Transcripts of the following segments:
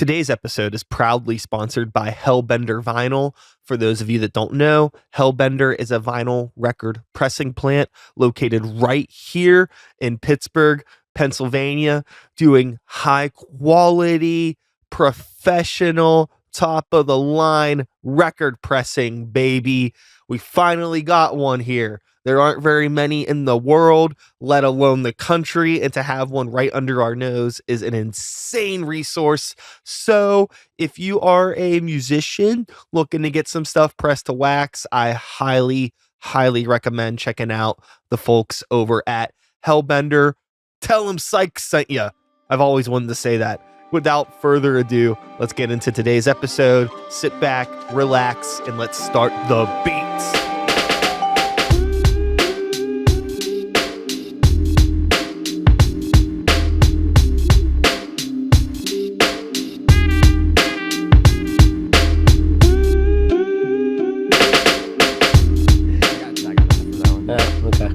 Today's episode is proudly sponsored by Hellbender Vinyl. For those of you that don't know, Hellbender is a vinyl record pressing plant located right here in Pittsburgh, Pennsylvania, doing high quality, professional, top of the line record pressing, baby. We finally got one here. There aren't very many in the world, let alone the country, and to have one right under our nose is an insane resource. So if you are a musician looking to get some stuff pressed to wax, I highly recommend checking out the folks over at Hellbender. Tell them Sykes sent you. I've always wanted to say that. Without further ado, let's get into today's episode. Sit back, relax, and let's start the beats.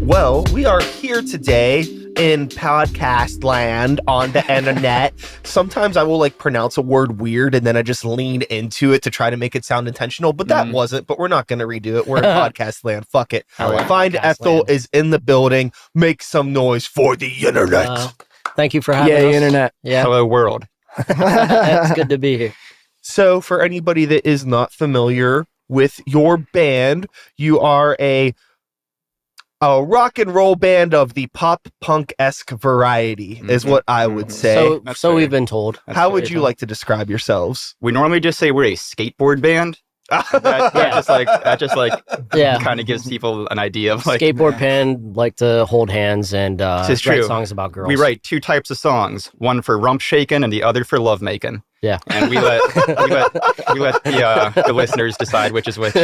Well, we are here today in podcast land on the internet. Sometimes I will pronounce a word weird and then I just lean into it to try to make it sound intentional, but that wasn't, but we're not going to redo it. We're in podcast land. Fuck it. Find Ethel land. Is in the building. Make some noise for the internet. Thank you for having us. Internet. Yeah. Hello, world. It's good to be here. So for anybody that is not familiar with your band, you are a rock and roll band of the pop punk-esque variety is what I would say. So we've been told. How would you like to describe yourselves? We normally just say we're a skateboard band. That just kind of gives people an idea of skateboard band, like to hold hands and write songs about girls. We write two types of songs, one for rump shaking and the other for love making. Yeah, and we let the listeners decide which is which,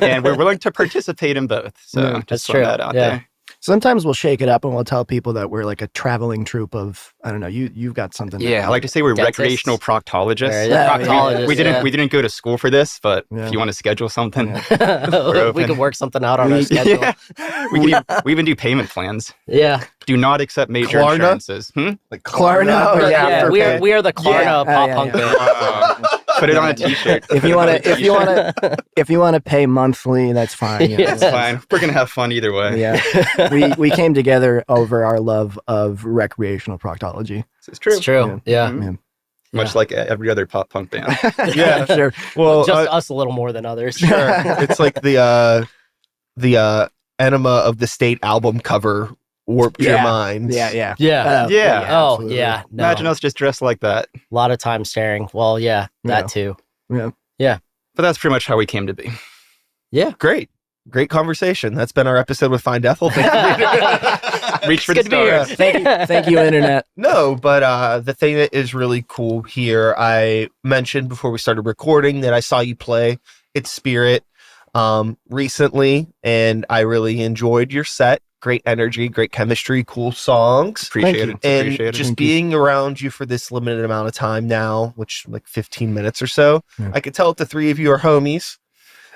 and we're willing to participate in both. So just throw that out there. Sometimes we'll shake it up and we'll tell people that we're like a traveling troupe of, I don't know, you've got something. Yeah, I like to say we're recreational proctologists. Proctologists. We didn't go to school for this, but if you want to schedule something, we can work something out on our schedule. Yeah. We even do payment plans. Yeah. Do not accept major Klarna? Insurances. Like Klarna? Yeah, we are the Klarna pop punk band. Put it on a t-shirt. If you want to pay monthly, that's fine. That's fine. We're gonna have fun either way. Yeah, we came together over our love of recreational proctology. It's true. It's true. Yeah. Much like every other pop punk band. Yeah, sure. Well, just us a little more than others. Sure. It's like the Enema of the State album cover warped your mind. Yeah. Oh, yeah. No. Imagine us just dressed like that. A lot of time staring. Well, that too. Yeah. But that's pretty much how we came to be. Yeah. Great conversation. That's been our episode with Find Ethel. Reach for the stars. Thank you, internet. No, but the thing that is really cool here, I mentioned before we started recording that I saw you play It's Spirit recently, and I really enjoyed your set. Great energy, great chemistry, cool songs. Appreciate it. And just being around you for this limited amount of time now, which like 15 minutes or so, I could tell that the three of you are homies.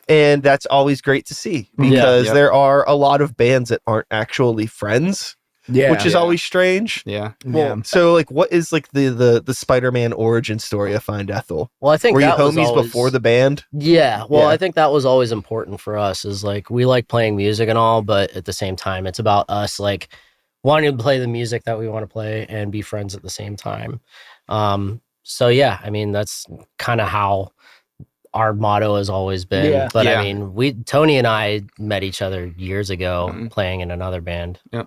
And that's always great to see because there are a lot of bands that aren't actually friends, which is always strange. Yeah. Well, so what is the Spider-Man origin story of Find Ethel? Well, I think were you that homies before the band? Yeah. Well, I think that was always important for us. Is we like playing music and all, but at the same time, it's about us wanting to play the music that we want to play and be friends at the same time. So yeah, I mean that's kind of how our motto has always been. But I mean, Tony and I met each other years ago playing in another band. We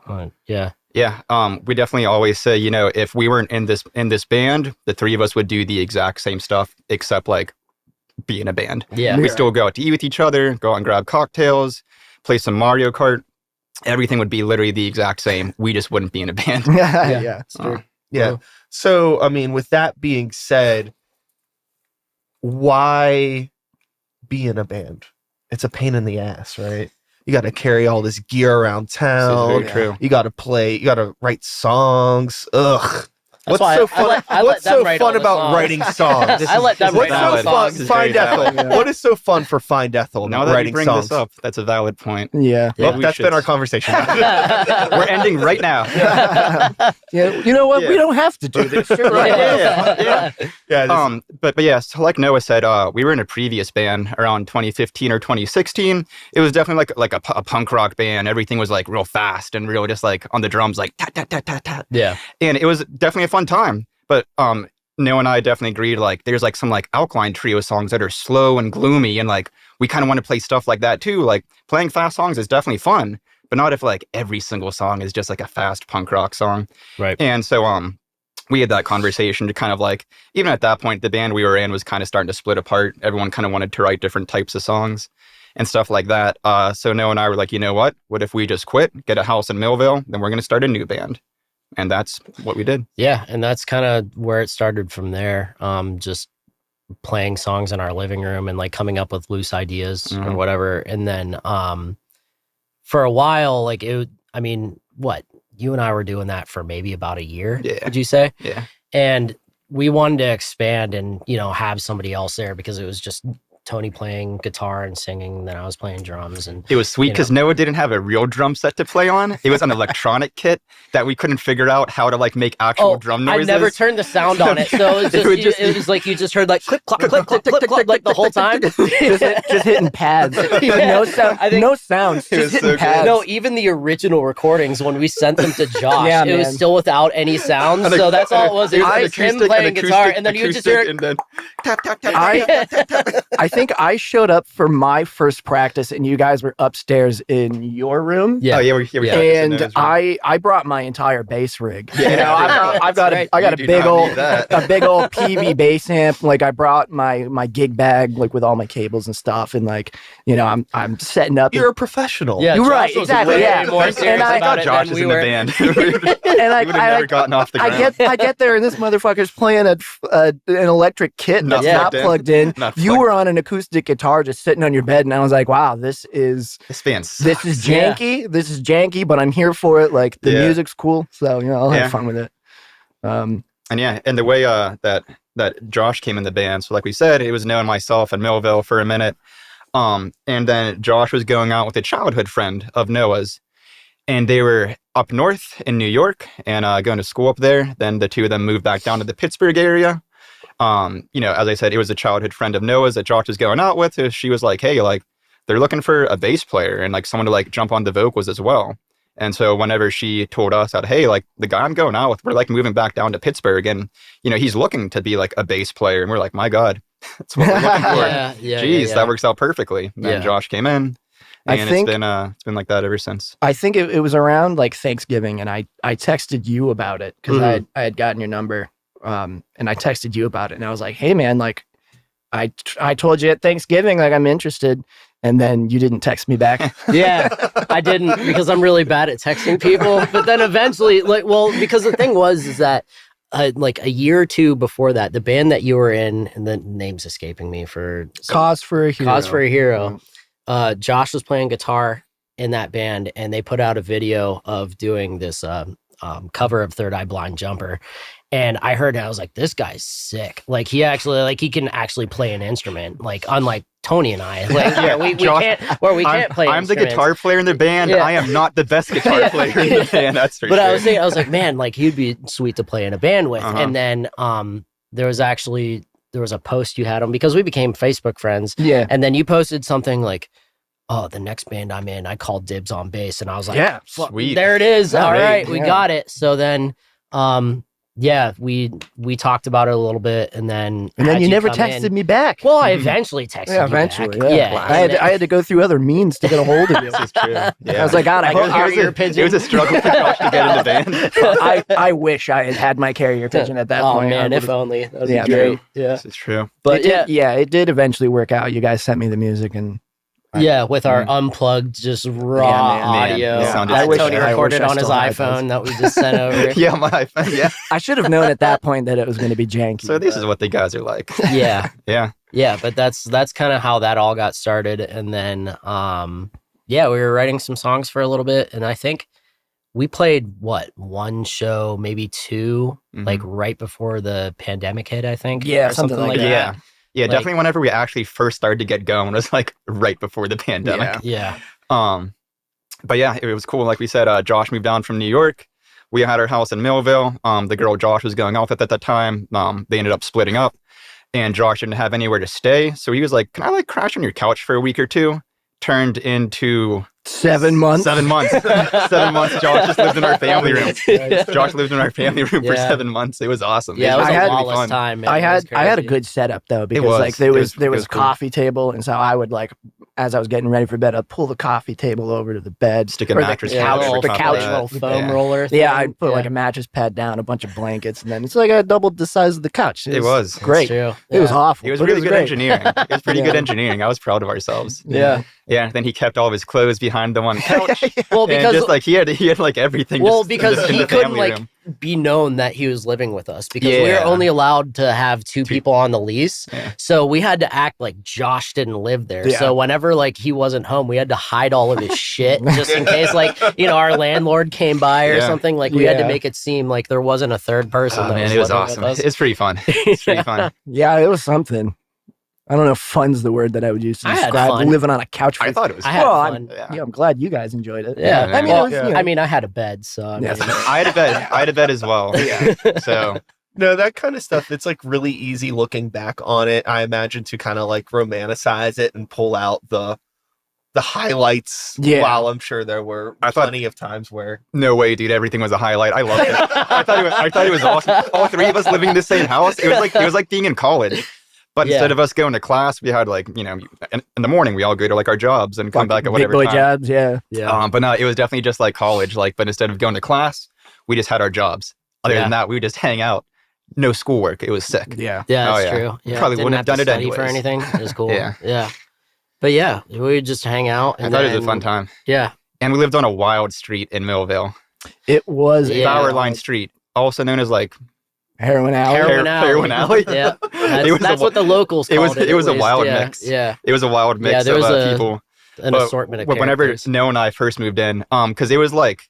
definitely always say, if we weren't in this band, the three of us would do the exact same stuff except be in a band. We still go out to eat with each other, go out and grab cocktails, play some Mario Kart. Everything would be literally the exact same. We just wouldn't be in a band. It's true. So I mean, with that being said, why be in a band? It's a pain in the ass, right? You got to carry all this gear around town. This is very true. You got to play. You got to write songs. Ugh. That's What's why so fun? I let What's them so write all fun the about songs. writing songs? I let them What's write all so the fun? songs. This is very Find Ethel. valid. Yeah. What is so fun for Find Ethel Now about that you writing bring songs? this up, that's a valid point. Yeah. Well, we that's should- been our conversation. We're ending right now. Yeah. You know what? Yeah. We don't have to do this. You're right. Yeah. Yeah, this- But yeah, so like Noah said, we were in a previous band around 2015 or 2016. It was definitely like a punk rock band. Everything was like real fast and real, just like on the drums, like tat tat tat tat tat. Yeah. And it was definitely a fun time. But Noah and I definitely agreed, like there's like some like Alkaline Trio songs that are slow and gloomy, and like we kind of want to play stuff like that too. Like playing fast songs is definitely fun, but not if like every single song is just like a fast punk rock song. Right. And so we had that conversation to kind of like, even at that point, the band we were in was kind of starting to split apart. Everyone kind of wanted to write different types of songs and stuff like that. So Noah and I were like, you know what if we just quit, get a house in Millville, then we're going to start a new band. And that's what we did. Yeah, and that's kind of where it started from there. Just playing songs in our living room and like coming up with loose ideas or Mhm. whatever. And then for a while, like what? You and I were doing that for maybe about a year, Yeah. would you say? Yeah. And we wanted to expand and, have somebody else there because it was just Tony playing guitar and singing, then I was playing drums. And It was sweet because Noah didn't have a real drum set to play on. It was an electronic kit that we couldn't figure out how to like make actual drum noises. I never turned the sound on it, so it was like you just heard like click clock click clock click clock like the whole time. just hitting pads. No sound. I think- No sounds. It was Just hitting so good. pads. No, even the original recordings when we sent them to Josh, Yeah, it was man. still without any sounds. So that's all it was. It was just him playing guitar, and then you would just hear it. and then tap tap tap. I think I showed up for my first practice, and you guys were upstairs in your room. Yeah. Oh yeah, we're here. And I brought my entire bass rig. Yeah. You know, I've got That's I got You a do big not old need that. a big old PV bass amp. Like I brought my gig bag like with all my cables and stuff, and like I'm setting up. You're a professional. Yeah, You're Josh right, was exactly, way yeah. more And serious I about thought it Josh than was we in were. the band. and We would have never gotten off the I ground. get there and this motherfucker's playing an electric kit Not that's not plugged in. plugged in. Not You plugged were on an acoustic guitar just sitting on your bed, and I was like, wow, this is This band Yeah. janky. This is janky, but I'm here for it. Like the Yeah. music's cool, so I'll Yeah. have fun with it. And the way that Josh came in the band, so like we said, it was knowing myself and Millville for a minute. And then Josh was going out with a childhood friend of Noah's, and they were up north in New York and going to school up there. Then the two of them moved back down to the Pittsburgh area. As I said, it was a childhood friend of Noah's that Josh was going out with. So she was like, hey, like they're looking for a bass player and like someone to like jump on the vocals as well. And so whenever she told us that, hey, like the guy I'm going out with, we're like moving back down to Pittsburgh and, he's looking to be like a bass player. And we're like, my God, that's what we're looking for. Jeez, that works out perfectly. And then Yeah. Josh came in I and think- it's been like that ever since. I think it was around like Thanksgiving, and I texted you about it because Mhm. I had gotten your number, and I texted you about it, and I was like, hey man, like I told you at Thanksgiving like I'm interested, and then you didn't text me back. Yeah, I didn't because I'm really bad at texting people. But then eventually, because the thing was that like a year or two before that, the band that you were in, and the name's escaping me for Cause for a Hero. Cause for a Hero. Josh was playing guitar in that band, and they put out a video of doing this cover of Third Eye Blind Jumper. And I heard it, I was like, this guy's sick. Like he can actually play an instrument, like unlike Tony and I. Like we Josh, can't play I'm the instruments. guitar player in the band. Yeah. I am not the best guitar player in the band. That's for But sure. I was like, man, like he'd be sweet to play in a band with. Uh-huh. And then there was a post you had on because we became Facebook friends. Yeah. And then you posted something like, oh, the next band I'm in, I called dibs on bass. And I was like, Yeah, "Fuck, sweet. there it is. All Great. right, we Yeah. got it. So then we talked about it a little bit, and then you never come texted in. me back. Well, I eventually texted Yeah, you eventually. back. Yeah. I had to go through other means to get a hold of you. This is true. Yeah. I was like, God, I, Like, hope, carrier pigeon. It was a struggle for Josh to get in the band. I wish I had had my carrier pigeon at that Oh point. man, I if would've- only. That would Yeah, be great. Yeah. This is true. But it did eventually work out. You guys sent me the music, and yeah, with our unplugged, just raw man. audio Man, sounded that so Tony bad. recorded I wish I on his still had iPhone that we just sent over. Yeah, my iPhone. Yeah. I should have known at that point that it was going to be janky. So this is what the guys are like. Yeah, Yeah. yeah, but that's kind of how that all got started, and then we were writing some songs for a little bit, and I think we played one show, maybe two, Mhm. like right before the pandemic hit, I think. Yeah, or something like that. Yeah. Yeah, Like- definitely whenever we actually first started to get going was like right before the pandemic. Yeah. Yeah. But yeah, it was cool. Like we said, Josh moved down from New York. We had our house in Millville. The girl Josh was going off with at that time, they ended up splitting up, and Josh didn't have anywhere to stay. So he was like, "Can I like crash on your couch for a week or two?" Turned into 7 months. 7 months. 7 months. Josh just lived in our family room. Josh lived in our family room for Yeah. 7 months. It was awesome. Yeah, it was I a had- lawless time. Man. I It had was I had a crazy. good setup though because was. like there It was was- there it was was a cool. coffee table, and so I would like as I was getting ready for bed, I'd pull the coffee table over to the bed, Stick a or the mattress Yeah, couch couch, over the top of couch. that. little foam Yeah. roller. Yeah, thing. I'd put like a mattress pad down, a bunch of blankets, and then it's like I doubled the size of the couch. It was. That's great. true. It was Yeah. awful. It was but really good great. engineering. It was pretty Yeah. good engineering. I was proud of ourselves. Yeah. Yeah. Then he kept all of his clothes behind the one couch. Well, And because just like he had like everything. well, just because in he the couldn't family like room. be known that he was living with us because we were Yeah. only allowed to have two people on the lease. Yeah. So we had to act like Josh didn't live there. Yeah. So whenever like he wasn't home, we had to hide all of his shit just in case like, our landlord came by or Yeah. something. Like we had to Yeah. make it seem like there wasn't a third person. Oh that man, it was living with awesome. us. It's pretty fun. It's pretty fun. Yeah, it was something. I don't know if fun's the word that I would use to I had describe fun. living on a couch. I For, thought it was I fun. had well, fun. yeah, I'm glad you guys enjoyed it. Yeah, I mean, well, it was, yeah. you know, I mean, I had a bed, so I mean, Yeah. I had a bed. I had a bed as well. Yeah. So No, that kind of stuff, it's like really easy looking back on it. I imagine to kind of like romanticize it and pull out the highlights. Yeah. While I'm sure there were I thought- plenty of times where no way, dude. Everything was a highlight. I loved it. I thought it was awesome. All three of us living in the same house. It was like being in college. But Yeah. instead of us going to class, we had like, in the morning we all go to like our jobs and come back at big whatever boy time. jobs. Yeah. yeah. But no, it was definitely just like college. Like, but instead of going to class, we just had our jobs. Other Yeah. than that, we would just hang out. No schoolwork. It was sick. Yeah. Yeah, Oh, that's yeah. true. Yeah, Probably didn't wouldn't have to done it study for anyways. anything. It was cool. Yeah. Yeah. But yeah, we would just hang out. I And thought it was a then- fun time. Yeah. And we lived on a wild street in Millville, It was Yeah. Bower Line Street, also known as like heroin alley. Heroin alley. Heroin alley. Yeah. It was That's a- what the locals it called was- it was at a least. wild Yeah. mix. Yeah. It was a wild mix Yeah, there of was a- people. An But assortment of whenever characters. Noah and I first moved in, because it was like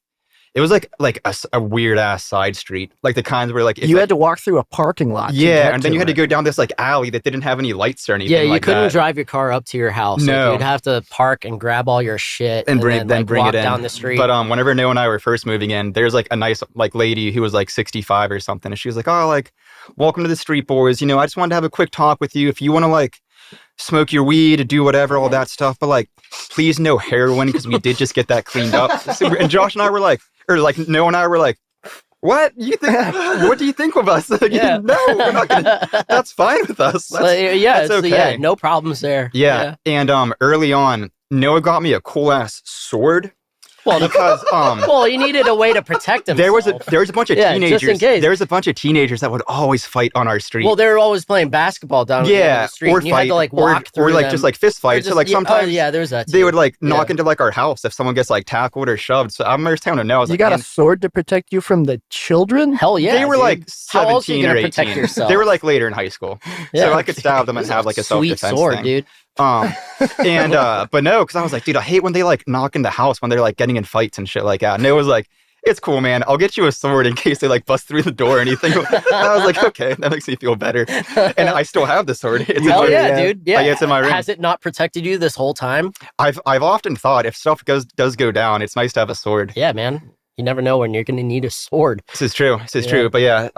a weird ass side street, like the kinds where like if, You like, had to walk through a parking lot. to yeah, get and then you had to it. go down this like alley that didn't have any lights or anything. Yeah, you like couldn't that. drive your car up to your house. Like, No. you'd have to park and grab all your shit and bring then like, bring walk it in down the street. But whenever Noah and I were first moving in, there's like a nice like lady who was like 65 or something, and she was like, "Oh, like, welcome to the Street Boys. I just wanted to have a quick talk with you. If you want to like smoke your weed, do whatever, all that stuff, but like, please no heroin because we did just get that cleaned up." And Josh and I were like, or like Noah and I were like, "What you think? What do you think of us?" Like, Yeah. no, we're not gonna. That's fine with us. So, yeah, that's it's- okay. yeah, no problems there. Yeah. And early on, Noah got me a cool ass sword. Well, Because well, he needed a way to protect himself. there was a bunch of Yeah, just in teenagers. case. There was a bunch of teenagers that would always fight on our street. Well, they were always playing basketball down at the end of yeah, the street. or and you had fight, to like walk through or like them. just like fist Or fights. So just- like yeah, oh, sometimes yeah, there's that. they too. would like knock Yeah. into like our house if someone gets like tackled or shoved. So I remember telling him no. I was You like, got "Man, a sword to protect you from the children? Hell yeah. they were dude. like How else are you 17 or gonna protect 18. yourself? They were like later in high school, Yeah. so I could stab them and have like a self sweet defense sword, thing. dude. And but no, because I was like, dude, I hate when they like knock in the house when they're like getting in fights and shit like that. And it was like, it's cool, man. I'll get you a sword in case they like bust through the door or anything. And I was like, okay, that makes me feel better. And I still have the sword. It's in Hell my- yeah, yeah. dude. Yeah. it's in my room. Has it not protected you this whole time? I've often thought if stuff does go down, it's nice to have a sword. Yeah, man. You never know when you're going to need a sword. This is true. This is Yeah. true. But yeah,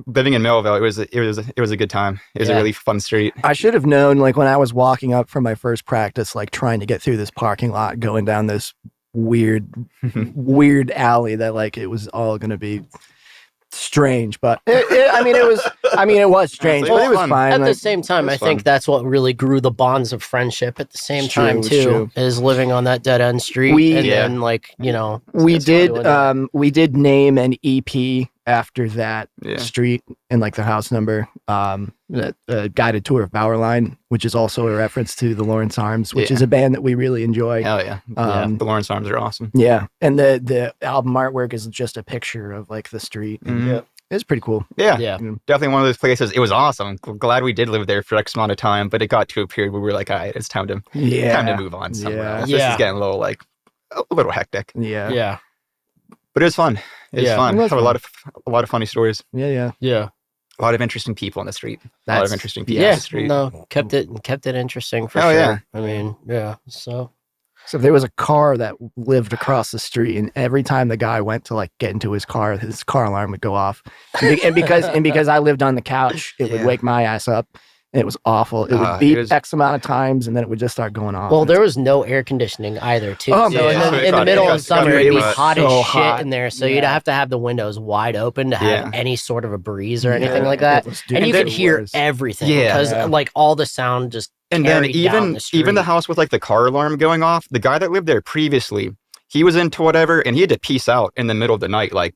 living in Millville, it was a good time. It was Yeah. a really fun street. I should have known, like, when I was walking up from my first practice, like, trying to get through this parking lot, going down this weird alley that, like, it was all going to be strange. But, it was strange, Honestly, but it it was was fun. fine. At the Like, same time, it I was think fun. that's what really grew the bonds of friendship at the same It's time, true, it's too, is living on that dead end street. We- and Yeah. then, like, we that's did, doing that. we did name an EP after that Yeah. street and, like, the house number, a guided tour of Bower Line, which is also a reference to the Lawrence Arms, which Yeah. is a band that we really enjoy. Hell yeah. Um, The Lawrence Arms are awesome. Yeah, and the album artwork is just a picture of, like, the street. And Mhm. It's pretty cool. Yeah. Yeah. Definitely one of those places. It was awesome. Glad we did live there for X amount of time, but it got to a period where we were like, all right, it's time to Yeah, time to move on somewhere Yeah. else. This Yeah. is getting a little hectic. yeah. Yeah. But it was fun. It was Yeah. fun. It was Have fun. a lot of funny stories. Yeah. Yeah. A lot of interesting people on the street. A lot of interesting people on Yeah. the street. No, kept it interesting for Oh, sure. yeah. I mean, yeah. So So there was a car that lived across the street, and every time the guy went to like get into his car alarm would go off. And because I lived on the couch, it would Yeah. wake my ass up. And it was awful. It would beep X amount of times, and then it would just start going off. well, there was no air conditioning either, too. Oh, so yeah. in the middle of summer, it'd be was hot so as shit hot. in there. So you'd Yeah. have to have the windows wide open to have Yeah. any sort of a breeze or anything Yeah, like that. it was- And you it could hear was- everything Yeah. because Yeah. like all the sound just And then carried down even the street. even the house with like the car alarm going off, the guy that lived there previously, he was into whatever, and he had to peace out in the middle of the night, like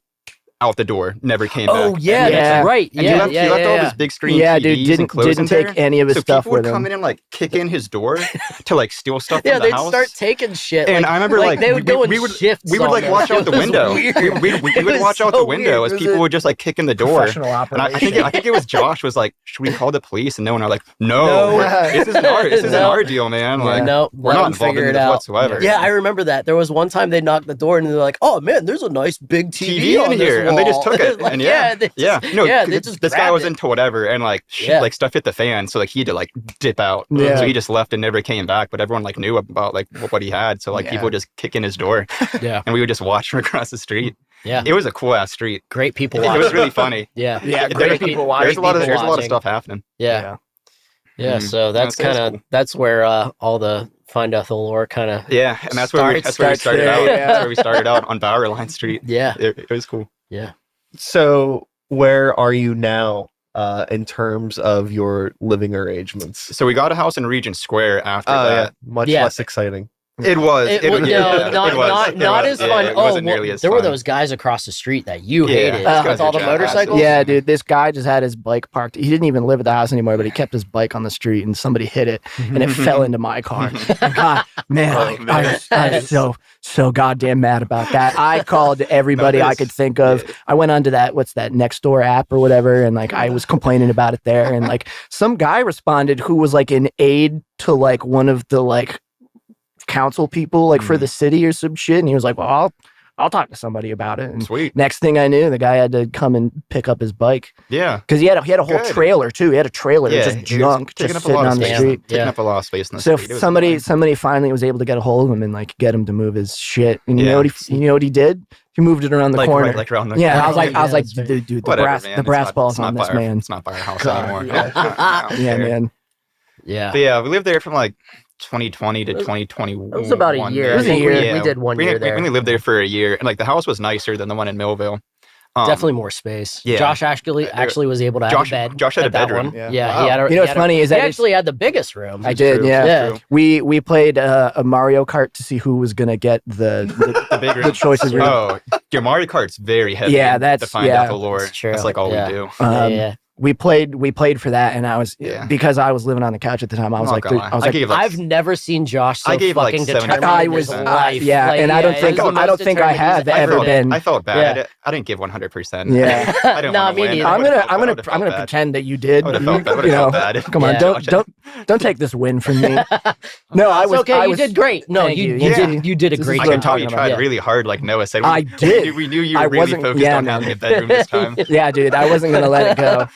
out the door, never came Oh back. yeah, Yeah. that's right. And Yeah, he left all his big screen Yeah, TVs dude, and didn't clothes in take there. any of his So stuff people would with come him. in and like kick in his door to like steal stuff Yeah, from the they'd house. start taking shit. And like, I remember like they would go in we would shifts. we would like almost. watch out the It was window. weird. We It would was watch out so the window weird. as It was people a would just like kick in the door. Professional And operation. I think it was Josh was like, should we call the police? And no one are like, no, No. this isn't No. our deal, man. Like no, we're let not them involved figure in it this out. whatsoever. Yeah, I remember that. There was one time they knocked the door and they're like, "Oh man, there's a nice big TV, TV on in this here," and they just wall." took it. Like, And they they just this guy grabbed was it. into whatever, and like Yeah. like stuff hit the fan, so like he had to like dip out. Yeah. So he just left and never came back. But everyone like knew about like what he had, so like Yeah. people would just kick in his door, Yeah, and we would just watch him across the street. yeah. It was a cool ass street. Great people It watching. was really funny. Yeah, Yeah, There- great people watching. There's a lot of people there's a lot of watching. stuff happening. yeah. Mhm. So that's That's kind of cool. that's where all the Find Ethel lore kind of Yeah, and that's where we Starts started there, out. yeah. That's where we started out on Bowerline Street. yeah. It was cool. So where are you now in terms of your living arrangements? So we got a house in Regent Square after that. Much Yeah. less exciting. It was. It, It was was. no, yeah, not it was. not It not was, as yeah, fun. It Oh, wasn't well, nearly as there were fun. those guys across the street that you Yeah, hated those guys with were all the jackasses. motorcycles. Yeah, dude, this guy just had his bike parked. He didn't even live at the house anymore, but he kept his bike on the street, and somebody hit it, and it fell into my car. God, man, Oh, I was so goddamn mad about that. I called everybody No, I this- could think of. I went onto that next door app or whatever, and like I was complaining about it there, and like some guy responded who was like an aide to like one of the like council people like for the city or some shit, and he was like, well, I'll talk to somebody about it. And Sweet. next thing I knew, the guy had to come and pick up his bike Yeah. because he had a whole Good. trailer too. He had a trailer Yeah, just it was junk, taking just up a lot sitting of on the space. street. Taking Yeah. up a lot of space in the So street. It was somebody annoying. finally was able to get a hold of him and like get him to move his shit. And you Yeah. know what he did? He moved it around the corner. Like around the Yeah, corner. I was like, Yeah, that's right. dude, the Whatever, brass, man. the It's brass not- balls it's not on by this our- man. It's not by our house God, anymore. yeah. I don't Yeah, care. man. Yeah. But yeah, we lived there from like 2020 to 2021. It was about a year. It was I think a year. we did one year there. We only lived there for a year, and like the house was nicer than the one in Millville. Definitely more space. yeah. Josh actually was able to have Josh- a bed. Josh had at a that bedroom. one. Yeah. Yeah, Wow. he had a, You know he what's had a- funny is he that actually had the biggest room. I did, True. yeah. Yeah. True. We played a Mario Kart to see who was gonna get the big the room. choices. Oh, your Mario Kart's very heavy. Yeah, in that's- defined yeah. out the lore. That's true. That's like all Yeah. we do. Yeah. We played for that, and I was Yeah. because I was living on the couch at the time. I was I'm like, not gonna lie. I was I like, gave like I've never seen Josh so I gave, like, fucking 70%. determined I in was his life. yeah, Like, and I don't it think was the I don't most think I determined have he's ever ever been. I felt bad. Yeah. I didn't give 100%. Yeah. I don't Nah, want to me win. neither. I'm I gonna pretend that you did. I would have felt bad. I would You have know, felt bad. come on, Yeah. don't take this win from me. No, I It's was okay. I You was, did great. No, Thank you you. you did a This is great I what can I'm job. tell you talking tried about. really hard, like Noah said. I did. We knew you I were really wasn't- focused yeah, on man. having a bedroom this time. Yeah, dude, I wasn't gonna let it go.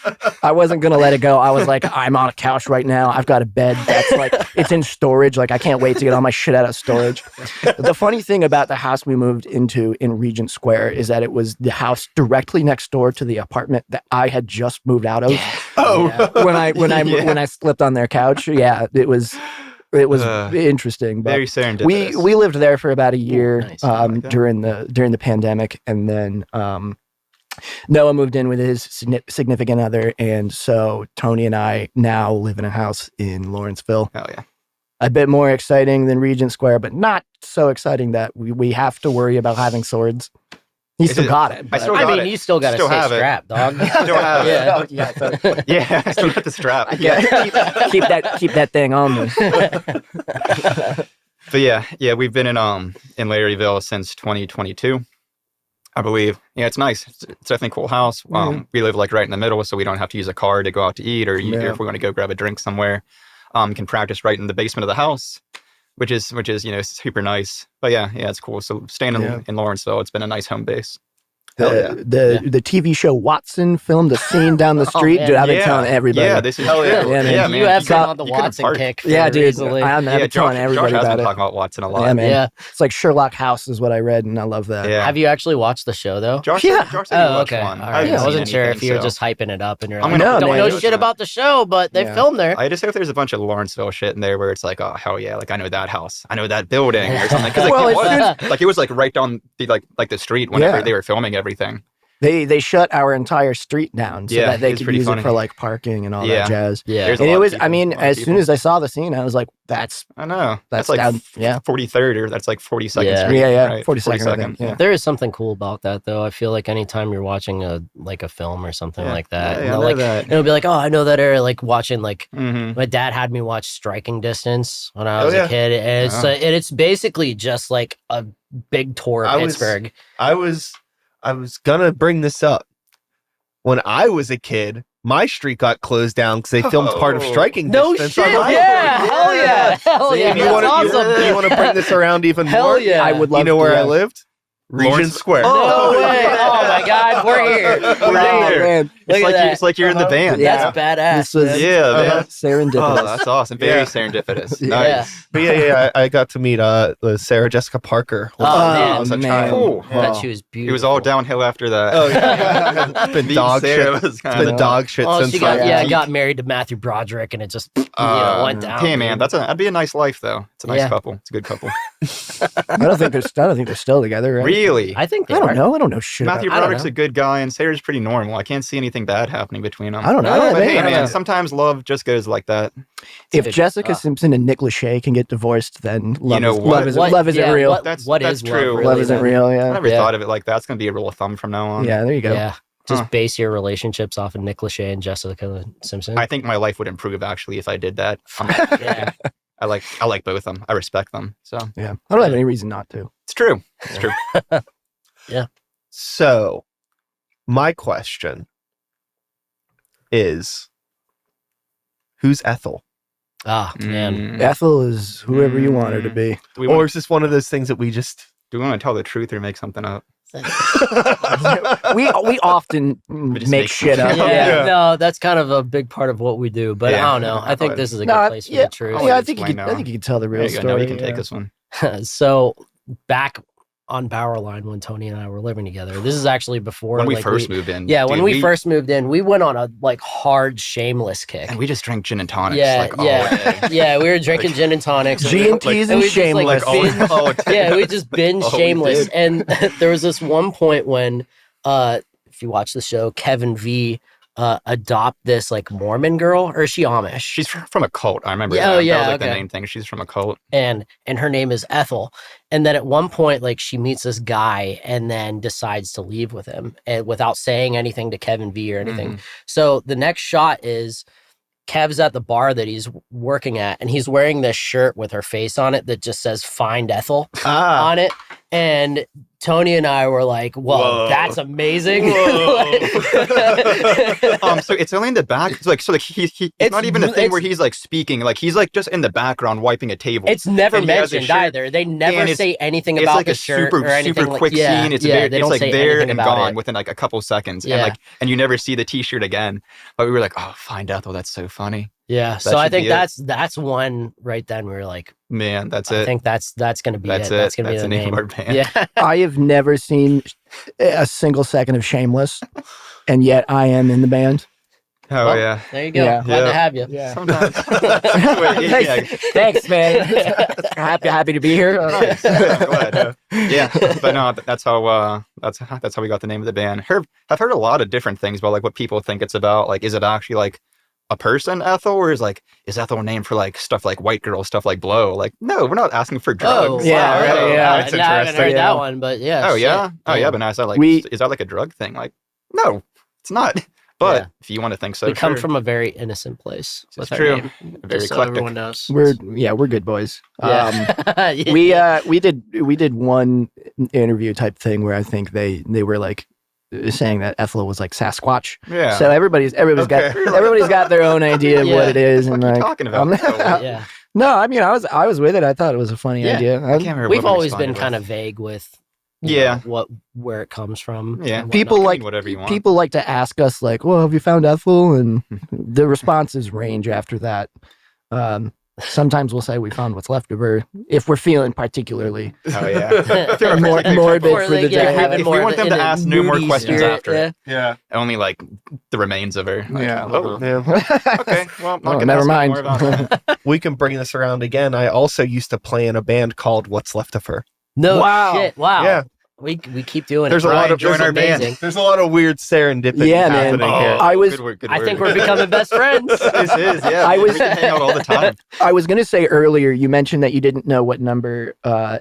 I wasn't gonna let it go. I was like, I'm on a couch right now. I've got a bed that's like it's in storage. Like I can't wait to get all my shit out of storage. The funny thing about the house we moved into in Regent Square is that it was the house directly next door to the apartment that I had just moved out of. Oh, When I slept on their couch. Yeah, it was interesting. But very serendipitous. we lived there for about a year nice. I like that. during the pandemic, and then Noah moved in with his significant other, and so Tony and I now live in a house in Lawrenceville. Hell yeah. A bit more exciting than Regent Square, but not so exciting that we have to worry about having swords. He Is still it- got it. I but- still I got mean, it. you still got to Still stay have it. strapped, dog. Still have it. Yeah. Oh, yeah, so- Yeah, I still got the strap. yeah, keep that thing on me. But yeah, we've been in Larryville since 2022, I believe. Yeah, it's nice. It's definitely a cool house. We live like right in the middle, so we don't have to use a car to go out to eat, or Yeah. if we want to go grab a drink somewhere. Can practice right in the basement of the house. which is super nice. But yeah, it's cool. So staying in Lawrenceville, it's been a nice home base. The TV show Watson filmed a scene down the street. Dude, I've been telling everybody. Yeah, this is Hell true. yeah. Man. You have been on the You couldn't Watson park. kick. Yeah, dude. Recently. I've been telling everybody Josh has about been it. talking about Watson a lot. Yeah, man. Yeah. It's like Sherlock House is what I read, and I love that. Yeah. Have you actually watched the show though? Josh said he watched Okay. one. All right. Yeah. I wasn't sure if you were anything, just hyping it up and you're I'm like, gonna- don't No, know man. shit about the show, but they Yeah. filmed there. I just hope there's a bunch of Lawrenceville shit in there where it's like, oh hell yeah, like I know that house, I know that building or something. Because Well, it was like right down the like the street whenever Yeah. they were filming everything. They shut our entire street down so Yeah, that they it's could pretty use funny. it for like parking and all Yeah. that jazz. Yeah. There's a And lot it of was, people, I mean, a lot of as soon people. as I saw the scene, I was like, that's I know that's like down. Yeah. 43rd or that's like 42nd Yeah. Street. Yeah, right? 42nd, I think, yeah. There is something cool about that though. I feel like anytime you're watching a film or something Yeah. like that, Yeah, and I they'll, know like that. it'll be like, oh, I know that area. Like watching like Mm-hmm. my dad had me watch Striking Distance when I Oh, was yeah. a kid, and Oh. it's basically just like a big tour of I was- Pittsburgh. I was gonna bring this up. When I was a kid, my street got closed down because they filmed part of Oh. Striking No Distance. shit! on Yeah, Live. hell yeah, hell See, yeah, if you that's wanna- awesome. you want to bring this around even Hell more? yeah. I would love You know to, where I yeah. lived? Regent Lawrence- Square. No Oh, way! Oh my God, we're here. We're Oh, here. man. Look at that. It's like you're in the band. Yeah. That's badass. This was man. Yeah, man. serendipitous. Oh, that's awesome. Very Yeah. serendipitous. Yeah. Nice. But yeah, I got to meet Sarah Jessica Parker. Oh, man. as a man. child. Cool. I bet she was beautiful. It was all downhill after that. Oh yeah, it's been The dog shit. Sarah was It's kinda- been dog shit Oh, since she got like, got married to Matthew Broderick, and it just went down. Hey man, that'd be a nice life though. It's a nice Yeah. couple. It's a good couple. I don't think they're still together, right? Really? I think they I don't are. know. I don't know shit Matthew about I don't Broderick's know. a good guy, and Sarah's pretty normal. I can't see anything bad happening between them. I don't know. But hey, I don't man, know. sometimes love just goes like that. If good- Jessica Simpson and Nick Lachey can get divorced, then love, know is, what? love, is, love isn't real. That's what that's is true. Love, love really, isn't then? real. I Yeah. never Yeah. thought of it like that. It's gonna be a rule of thumb from now on. Yeah. There you go. Yeah. Just Huh. base your relationships off of Nick Lachey and Jessica Simpson. I think my life would improve actually if I did that. yeah. I like both of them. I respect them. So Yeah. I don't have any reason not to. it's true. It's true. So, my question is, who's Ethel? Ah, man. Mm. Ethel is whoever you want her to be. Do we Or want is this one of those things that we just to tell the truth or make something up? we often just make make shit up. Yeah, Yeah. no, that's kind of a big part of what we do. But Yeah. I don't know. I think this is a good No, place for yeah, the truth. I'll yeah, I let think you you can. explain I think you can tell the There real you go. story. Now you can take yeah. this one. So back on Powerline when Tony and I were living together. This is actually before When we like, first moved in. Yeah, when dude, we first moved in, we went on a like hard shameless kick. and we just drank gin and tonics. Yeah, like, all yeah, day. yeah. We were drinking gin and tonics. and G and we- T's and and we just, like, shameless. binge- all day. yeah, we just binge Oh, we shameless. did. And there was this one point when, if you watch the show, Kevin V adopt this like Mormon girl, or is she Amish? She's from a cult. I remember. Yeah, that. oh, yeah, That was like the okay. main thing. She's from a cult. and her name is Ethel. And then at one point, like she meets this guy and then decides to leave with him, and without saying anything to Kevin V or anything. Mhm. So the next shot is Kev's at the bar that he's working at, and he's wearing this shirt with her face on it that just says "Find Ethel" on it. And Tony and I were like, "Whoa, Whoa. that's amazing!" So it's only in the back. It's like it's It's not even a thing it's- where he's like speaking. Like he's like just in the background wiping a table. It's never And he has a mentioned shirt, either. They never and it's- say anything it's about like the a shirt super or anything. super like, quick yeah, scene. It's yeah, very, they it's don't like say there anything and about gone it. within like a couple seconds. Yeah. And you never see the T-shirt again. But we were like, oh, Find Ethel. That's so funny, Yeah, That so I should think be it. that's one right then. We were like, man. That's I it. think that's gonna be That's it. it. That's gonna That's be the the name of our band. Yeah, I have never seen a single second of Shameless, and yet I am in the band. Oh Well, yeah. there you go. Yeah. Glad Yeah. to have you. Yeah. Sometimes. Wait, yeah. Thanks, man. happy to be here. Nice. Yeah, I'm glad. Yeah, but no, that's how we got the name of the band. I've heard a lot of different things about like what people think it's about. Like, is it actually like a person, Ethel, or is Ethel a name for like stuff like white girl, stuff like blow? Like, no, we're not asking for Oh, drugs. Yeah, wow, right, really? yeah. I That's haven't heard interesting. that Yeah. one, but yeah. Oh yeah. shit. Oh yeah. But now is that like We- is that like a drug thing? Like, no, it's not. But Yeah. if you want to think so, we come sure. from a very innocent place. It's with our true. name, Very just so eclectic. everyone knows. we're good boys. Yeah. Yeah. We did one interview type thing where I think they were like saying that Ethel was like Sasquatch. Yeah. So everybody's got Okay. everybody's got their own idea of Yeah. what it is, What and are you like talking about? I'm- Oh, yeah. No, I mean, I was with it. I thought it was a funny Yeah. idea. I can't remember. We've what we always been responded kind with. of vague with Yeah. where it comes from. Yeah. and People whatnot. like whatever you want. people like to ask us like, "Well, have you found Ethel?" And the responses range after that. Sometimes we'll say we found what's left of her if we're feeling particularly Oh yeah. morbid Or, for like, the yeah, day. having If more we of want them in to a ask no more moody questions spirit, after yeah. it. Yeah. Only like the remains of her. Like, Yeah. oh, Yeah. okay. Well, not Oh, gonna never ask mind. More about that. We can bring this around again. I also used to play in a band called What's Left of Her. No Wow. shit. Wow. Yeah. We keep doing There's it. a lot Brian, of join This is our band. amazing. There's a lot of weird serendipity Yeah, man. happening here. I was- Good word, good I word. think we're becoming best friends. This is, yeah. I we was- can hang out all the time. I was going to say earlier, you mentioned that you didn't know what number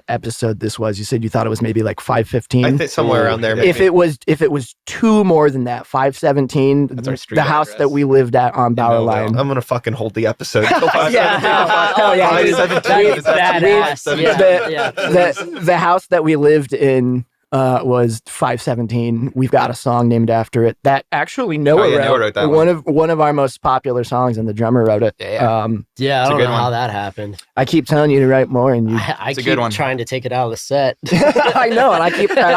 episode this was. You said you thought it was maybe like 515. I think somewhere around there. If it was two more than that, 517, That's our street the house address. that we lived at on Bower Millville. Line. I'm gonna fucking hold the episode. till Yeah. Oh, yeah. Five, dude, seven, that two, is badass. Yeah, The- yeah. The house that we lived in was 517. We've got a song named after it that actually Noah yeah, wrote. Noah wrote that one of our most popular songs, and the drummer wrote it. Yeah. Yeah, I It's a don't good know one. how that happened. I keep telling you to write more, and you. I It's a keep good one. trying to take it out of the set. I know, and I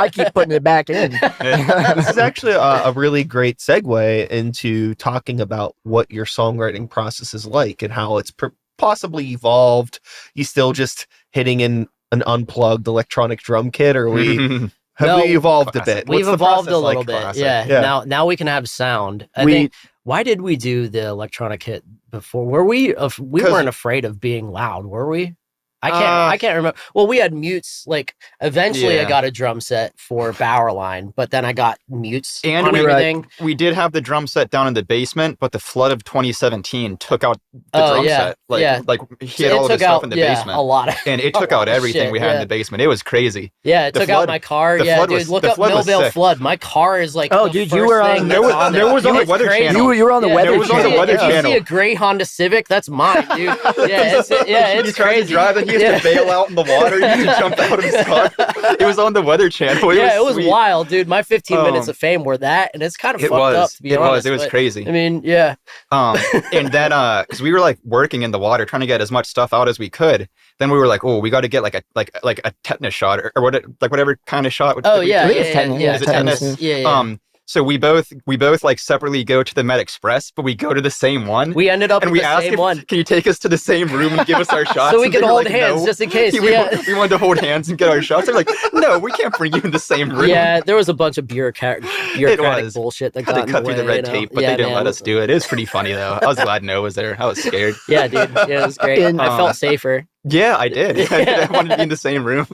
keep putting it back in. This is actually a really great segue into talking about what your songwriting process is like and how it's possibly evolved. You still just hitting in an unplugged electronic drum kit, or have No, we evolved a classic. bit? We've What's the evolved a process little like, bit. classic? Yeah. Yeah. Now we can have sound. I We- think. Why did we do the electronic hit before? Were we? We 'Cause- weren't afraid of being loud, were we? I can't remember. Well, we had mutes. Like eventually, I Yeah. got a drum set for Bower Line, but then I got mutes And on we- everything. We did have the drum set down in the basement, but the flood of 2017 took out the Oh, drum yeah, set. Like, yeah. like he So had all of his stuff in the a basement. lot of. And it a took lot out of everything shit, we had in yeah. the basement. It was crazy. Yeah, it The took flood- out my car. the Yeah, flood dude, was- look the up flood was Millville sick. flood. My car is like. Oh, the dude, you first were on- thing there that's was- on there was on the It's Weather crazy. Channel. You were on the Yeah, Weather there was on the Channel. Weather If you Channel. see a gray Honda Civic, that's mine, dude. Yeah, it's he tries crazy. to drive and he has Yeah. to bail out in the water. He has to jump out of his car. It was on the Weather Channel. It was sweet. wild, dude. My 15 minutes Um, of fame were that, and it's kind of It fucked up, was. to be honest. It was but, crazy. I mean, yeah. And then because we were like working in the water, trying to get as much stuff out as we could. Then we were like, oh, we got to get like a tetanus shot or whatever kind of shot. Oh yeah, I think yeah, it's tetanus. yeah, Is it tetanus. tetanus? Yeah. So we both like separately go to the Med Express, but we go to the same one. We ended up and at we the asked same if, one, can you take us to the same room and give us our shots? so we And could they were hold like, hands no. just in case. we, Yeah. we wanted to hold hands and get our shots. They're like, no, we can't bring you in the same room. Yeah, there was a bunch of bureaucratic was. bullshit that Had got to cut in the through the way, red you know? tape, but Yeah, they didn't man. let us do it. It was pretty funny though. I was glad Noah was there. I was scared. Yeah, dude. Yeah, it was great. And- I felt safer. Yeah, I did. I wanted to be in the same room.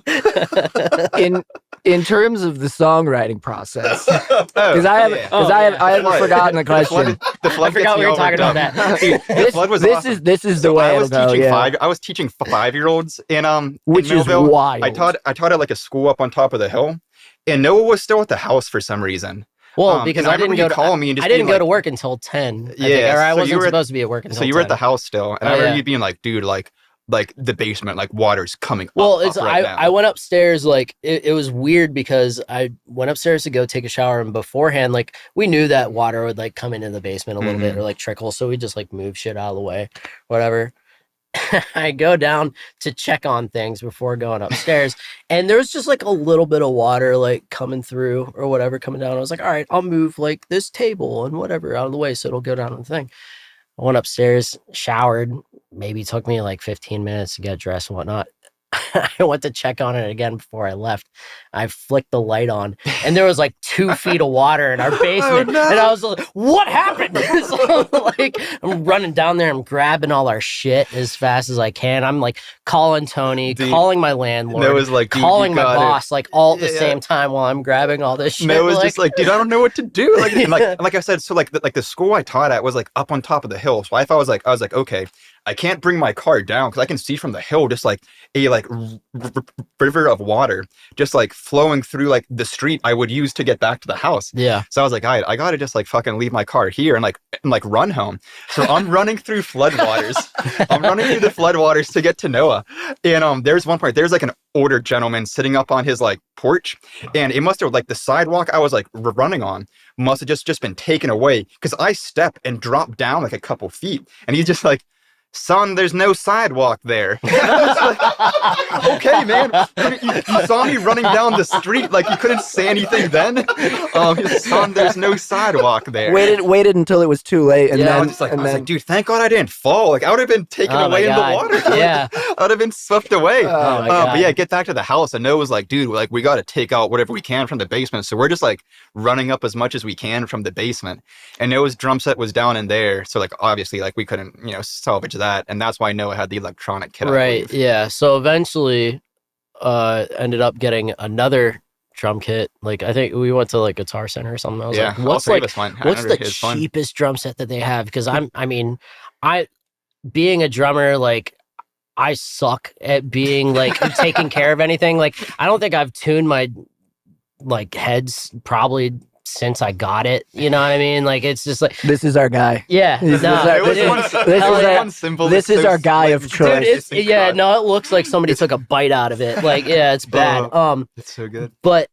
in terms of the songwriting process, Because because I haven't forgotten the question. The flood I forgot gets we me were all talking worked about up. that. Dude, the flood was awesome. This is the So way I it'll was go. teaching Yeah. I was teaching 5-year-olds in Which in is Millville. wild. I taught at like a school up on top of the hill, and Noah was still at the house for some reason. Well, because and I didn't remember go you to calling me and just I didn't being go to like- work until 10. I think, Yeah, or I so you wasn't were at- supposed to be at work until So you were at 10. the house still, and Oh, I remember yeah. you being like, "Dude, like the basement, like water's coming Well, up, it's up right now." I went upstairs, like it was weird because I went upstairs to go take a shower, and beforehand, like we knew that water would like come into the basement a little bit Mhm. or like trickle, so we just like move shit out of the way, whatever. I go down to check on things before going upstairs, and there was just like a little bit of water like coming through or whatever coming down. I was like, all right, I'll move like this table and whatever out of the way so it'll go down the thing. I went upstairs, showered, maybe took me like 15 minutes to get dressed and whatnot. I went to check on it again before I left. I flicked the light on, and there was like 2 feet of water in our basement. no. And I was like, what happened? So, like, I'm running down there. I'm grabbing all our shit as fast as I can. I'm like calling Tony, Dude, calling my landlord, Noah's like, "Dude, calling you my got it." boss, like all at the Yeah. same time while I'm grabbing all this shit. Noah's just like, "Dude, I don't know what to do." Like, and like I said, so like the school I taught at was like up on top of the hill. So I was like, okay, I can't bring my car down because I can see from the hill just like a like river of water just like flowing through like the street I would use to get back to the house. yeah. So I was like, all right, I gotta just like fucking leave my car here and like run home. So I'm running through floodwaters. I'm running through the floodwaters to get to Noah. And there's one part, there's like an older gentleman sitting up on his like porch, and it must have like the sidewalk I was like running on must have just been taken away because I step and drop down like a couple feet, and he's just like, son, there's no sidewalk there. Like, okay, man. You saw me running down the street. Like, you couldn't say anything then? Son, there's no sidewalk there. Waited until it was too late. And yeah, then, I was like, dude, thank God I didn't fall. Like, I would have been taken away in the water. Yeah. I would have been swept away. God. But yeah, get back to the house. And Noah was like, dude, like, we got to take out whatever we can from the basement. So we're just like running up as much as we can from the basement. And Noah's drum set was down in there. So like, obviously, like, we couldn't, salvage that. And that's why Noah had the electronic kit. Right. Yeah. So eventually ended up getting another drum kit. Like, I think we went to like Guitar Center or something. I was like, what's the cheapest drum set that they have? Because being a drummer, like, I suck at being like taking care of anything. Like, I don't think I've tuned my like heads probably since I got it. You know what I mean? Like, it's just like, this is our guy. Yeah. This is our guy of choice. Dude, it looks like somebody took a bite out of it. Like, yeah, it's bad. It's so good. But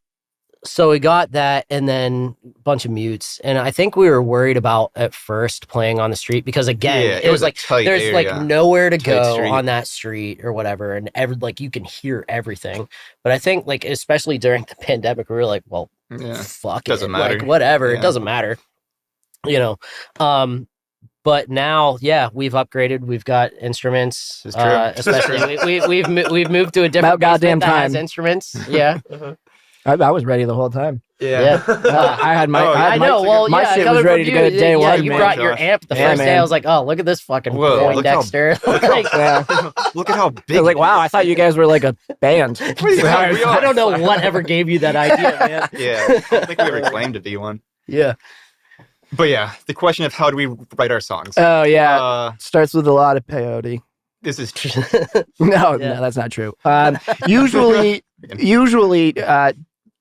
so we got that, and then a bunch of mutes. And I think we were worried about at first playing on the street because, again, it was like there's area. Like nowhere to go street. On that street or whatever, and like you can hear everything. But I think, like, especially during the pandemic, we were like, well, fuck it, doesn't matter. Like, whatever, it doesn't matter, But now, we've upgraded. We've got instruments. Especially we've moved to a different goddamn time. That has instruments. Yeah. I was ready the whole time. Yeah. I had my. My shit was ready to go day one. You brought your amp the first day. I was like, oh, look at this fucking Poindexter. Look at how big. I was like, wow, I thought you guys were like a band. I don't know what ever gave you that idea, man. Yeah, I don't think we ever claimed to be one. Yeah. But yeah, the question of how do we write our songs? Oh yeah, starts with a lot of peyote. This is true. No, that's not true. Usually,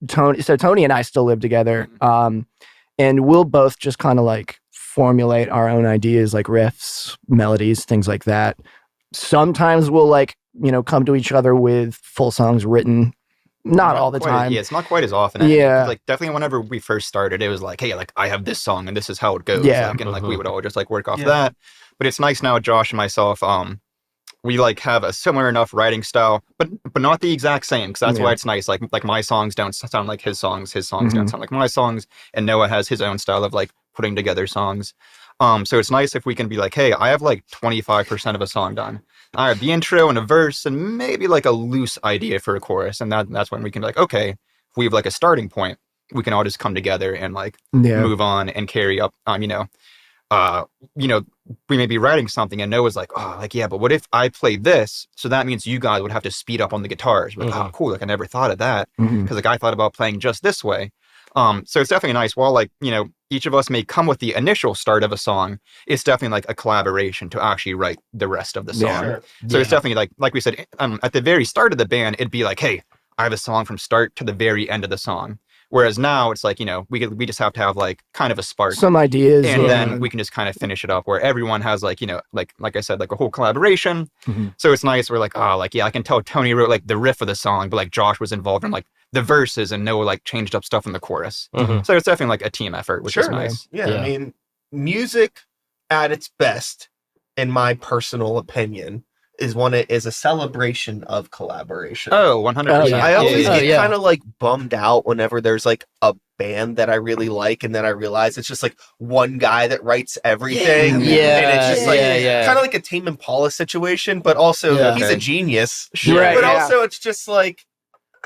Tony and I still live together, and we'll both just kind of like formulate our own ideas, like riffs, melodies, things like that. Sometimes we'll like, come to each other with full songs written. Not all the time. Yeah, it's not quite as often. Yeah. Like, definitely whenever we first started, it was like, hey, like, I have this song and this is how it goes. Yeah. Like, and like, we would all just like work off that. But it's nice now, Josh and myself, we like have a similar enough writing style, but not the exact same. Because that's why it's nice. Like my songs don't sound like his songs don't sound like my songs, and Noah has his own style of like putting together songs. So it's nice if we can be like, hey, I have like 25% of a song done. I have the intro and a verse and maybe like a loose idea for a chorus, and that's when we can be like, okay, if we have like a starting point, we can all just come together and like move on and carry up. We may be writing something and Noah's like, oh, like, yeah, but what if I play this? So that means you guys would have to speed up on the guitars. Like, oh, cool. Like, I never thought of that because like I thought about playing just this way. So it's definitely nice. While like, each of us may come with the initial start of a song, it's definitely like a collaboration to actually write the rest of the song. Yeah, sure. So it's definitely like we said, at the very start of the band, it'd be like, hey, I have a song from start to the very end of the song. Whereas now it's like, we just have to have like kind of a spark. Some ideas. And then we can just kind of finish it up where everyone has like, like I said, like a whole collaboration. So it's nice. We're like, oh, like, yeah, I can tell Tony wrote like the riff of the song, but like Josh was involved in like the verses and Noah like changed up stuff in the chorus. So it's definitely like a team effort, which is nice. Yeah. I mean, music at its best, in my personal opinion, is when it is a celebration of collaboration. Oh, 100%. I always get kind of like bummed out whenever there's like a band that I really like and then I realize it's just like one guy that writes everything. And it's just like kind of like a Tame Impala situation, but also he's a genius. But also it's just like,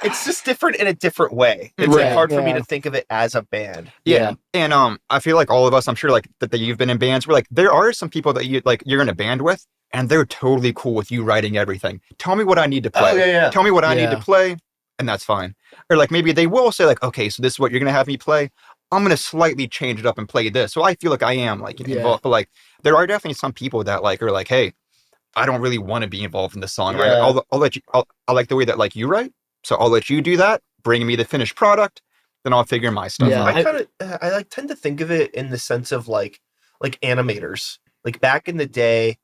it's just different in a different way. It's like hard for me to think of it as a band. Yeah. And I feel like all of us, I'm sure like that you've been in bands where like there are some people that you're in a band with and they're totally cool with you writing everything. Tell me what I need to play. Tell me what I need to play, and that's fine. Or like maybe they will say like, okay, so this is what you're gonna have me play. I'm gonna slightly change it up and play this. So I feel like I am like involved. But like there are definitely some people that like are like, hey, I don't really want to be involved in the song. Right? I'll let you. I like the way that like you write, so I'll let you do that. Bring me the finished product, then I'll figure my stuff out. I like tend to think of it in the sense of like animators. Like back in the day,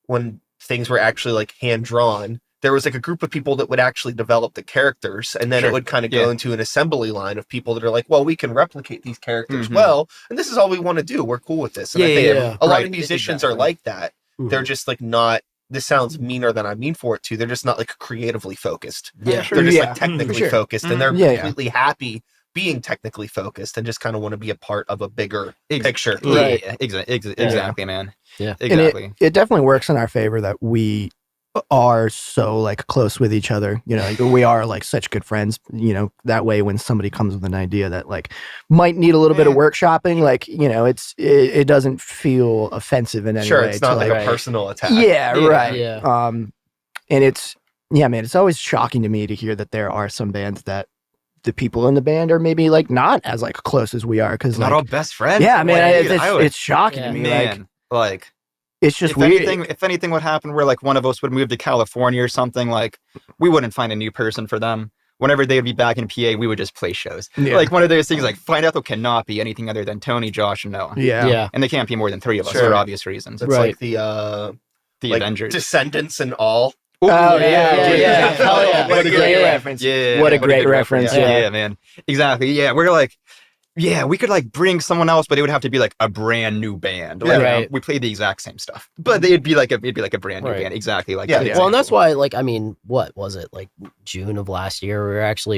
when things were actually like hand drawn, there was like a group of people that would actually develop the characters, and then it would kind of go into an assembly line of people that are like, well, we can replicate these characters well, and this is all we want to do. We're cool with this. And I think a lot of musicians are like that. they're just like not. This sounds meaner than I mean for it to. They're just not like creatively focused. Yeah. They're just Yeah. like technically Sure. focused, and they're Yeah, yeah. completely happy being technically focused, and just kind of want to be a part of a bigger Ex- picture. Right. Yeah, exactly, man. Yeah. And Exactly. it definitely works in our favor that we are so like close with each other. You know, like, we are like such good friends. You know, that way when somebody comes with an idea that like might need a little bit of workshopping, like, you know, it doesn't feel offensive in any Sure, way. it's not to, like like- a personal attack. yeah, Yeah. right. Yeah. And it's man, it's always shocking to me to hear that there are some bands that the people in the band are maybe like not as like close as we are because Not like all best friends. yeah, man, Like, dude, it's shocking Yeah. to me. man, like It's just if weird. anything would happen where like one of us would move to California or something, like we wouldn't find a new person for them. Whenever they would be back in PA, we would just play shows. Yeah. Like one of those things, like Find Ethel cannot be anything other than Tony, Josh, and Noah. Yeah. Yeah. And they can't be more than 3 of us Sure. for obvious reasons. It's Right. like the The like Avengers. Descendants and all. Oh, yeah, yeah. yeah. Hell yeah. What a Yeah, great yeah. reference. Yeah. What a good great reference. Yeah. Yeah. Man. Exactly. Yeah. We're like, yeah, we could like bring someone else, but it would have to be like a brand new band. Like, Right. we play the exact same stuff, but it'd be like a brand new Right. band. Exactly. Like Yeah, that yeah. Well, and that's example. why, like, I mean, what was it, like June of last year?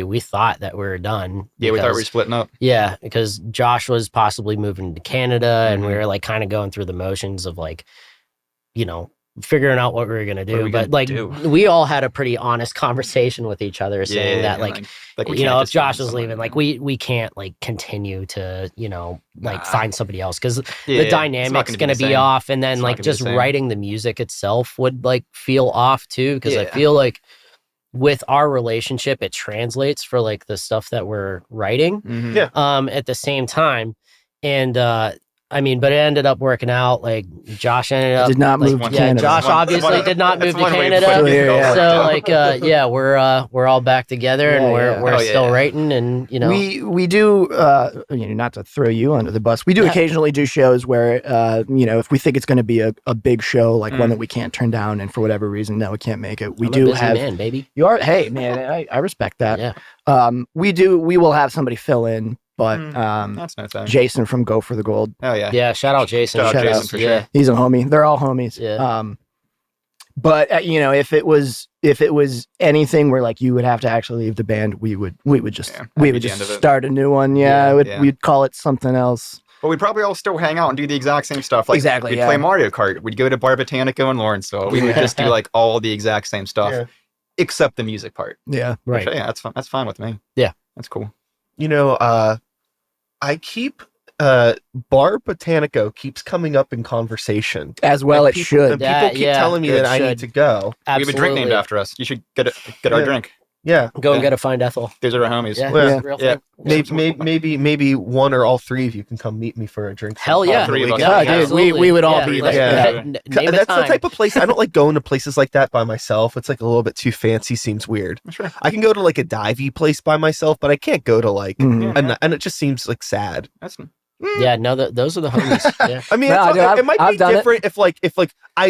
We thought that we were done. Yeah, we thought we were because- splitting up. Yeah, because Josh was possibly moving to Canada, and we Mhm. were like kind of going through the motions of like, you know, figuring out what we were gonna What are do. we But gonna like, do? we all had a pretty honest conversation with each other, saying that like, we you can't know, if just find Josh was someone leaving, like new. we can't like continue to, you know, like Nah. find somebody else because Yeah, the it's not dynamic's gonna gonna the be same. off, and then It's not like gonna be the just same. writing the music itself would like feel off too, because I Yeah. feel like with our relationship, it translates for like the stuff that we're writing Mhm. Yeah. at the same time. And I mean, but it ended up working out. Like Josh ended up Did not like, move to yeah, Canada. Josh One- obviously one- did not move that's to one way to Canada. put it. Yeah, yeah. So like yeah, we're all back together and Yeah, we're yeah. we're Oh, still yeah. writing, and you know We do you know, not to throw you under the bus, we do Yeah. occasionally do shows where you know, if we think it's going to be a big show, like one that we can't turn down, and for whatever reason, no, we can't make it. We I'm a do busy have man, baby. you are hey man, I respect that. Yeah. We will have somebody fill in, but That's no thing. Jason from Go for the Gold, Oh yeah. Yeah, shout out Jason. Shout out Shout Jason out. for Yeah. sure. he's a homie. They're all homies. Yeah. But you know, if it was anything where like you would have to actually leave the band, we would just Yeah, that'd we be would the just end of it. start a new one. Yeah, Yeah, yeah. we'd call it something else. But we'd probably all still hang out and do the exact same stuff. Like Exactly, we'd yeah. play Mario Kart. We'd go to Bar Botanica in Lawrenceville. We would just do like all the exact same stuff, Yeah. except the music part. Yeah. Right. Which, yeah, that's fine. That's fine with me. Yeah. That's cool. You know, I keep Bar Botanico keeps coming up in conversation. As well, And it people, should. and Yeah, people keep yeah, telling me it that I should. need to go. We have a drink named Absolutely. after us. You should get our Yeah. drink. Yeah, Go and Yeah. get a Find Ethel. Those are our homies. Yeah, Yeah. it's a real Yeah. thing. maybe one or all three of you can come meet me for a drink. Hell sometime yeah. on the Three of us. weekend. Yeah, dude, absolutely. we would all Yeah, be let's- there. Yeah. name a That's the time. type of place I don't like going to places like that by myself. It's like a little bit too fancy. Seems weird. Sure. I can go to like a divey place by myself, but I can't go to like, Mhm. and it just seems like sad. That's Yeah, no, those are the homies. Yeah. I mean, No, it's- dude, it might I've be done it. different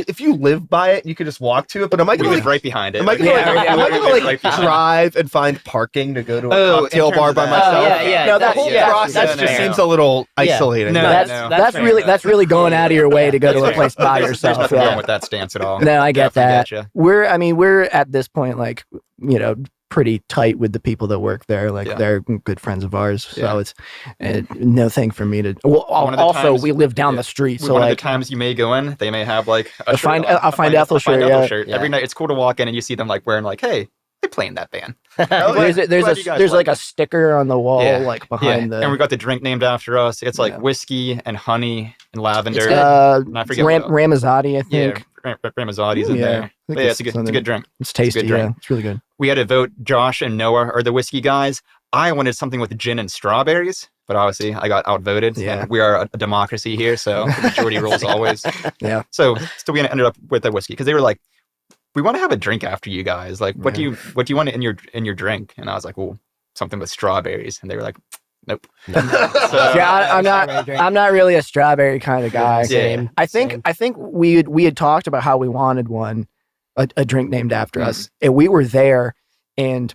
if you live by it, you could just walk to it. But am I we gonna live like, right behind it. am I gonna, Yeah, like, yeah, am I we're gonna like right behind it. drive and find parking to go to a Oh, in cocktail terms bar of by that. myself? Oh, yeah, yeah, No, that that's- whole yeah, process that's just fair. seems a little Yeah. isolating. No, that's no. that's fair, really though. that's really going out of your way to go to a That's place by There's yourself. nothing Yeah. wrong with that stance at all. No, I get Definitely that. get ya. We're at this point like, you know, pretty tight with the people that work there. Like Yeah. they're good friends of ours. So Yeah. it's no thing for me to. Well, One of the also times- we live down yeah. the street, so One of like the times you may go in, they may have like a I'll shirt find- on. I'll find Ethel shirt, yeah. Yeah. Every night, it's cool to walk in and you see them like wearing like, hey, they play in that band. Oh, there's yeah. there's Glad you guys there's like like a sticker on the wall Yeah. like Yeah, behind and we got the drink named after us. It's like Yeah. whiskey and honey and lavender. It's good. And I forget Ram- what Ramazzotti, I Yeah, think. Ramazotti's in Yeah, I there. think But yeah, it's a good something- drink. It's tasty. good Yeah, drink. it's really good. We had to vote. Josh and Noah are the whiskey guys. I wanted something with gin and strawberries, but obviously I got outvoted. Yeah. And we are a democracy here, so the majority rules always. Yeah. So still, we ended up with the whiskey because they were like, "We want to have a drink after you guys. Like, what do you want in your drink?" And I was like, "Well, something with strawberries." And they were like, "Nope." So, Yeah, I'm not really a strawberry kind of guy. Yeah. I think we had talked about how we wanted a drink named after Mm-hmm. us, and we were there, and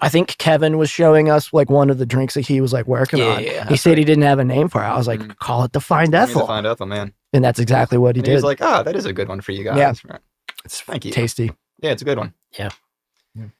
I think Kevin was showing us like one of the drinks that he was like working on. Yeah, He said he didn't have a name for it. I was like, Mhm. call it the Find we need to Ethel. find Ethel, man. And that's exactly what he And did. he was like, "Oh, that is a good one for you guys." Yeah. It's thank you. Tasty. Yeah, it's a good one.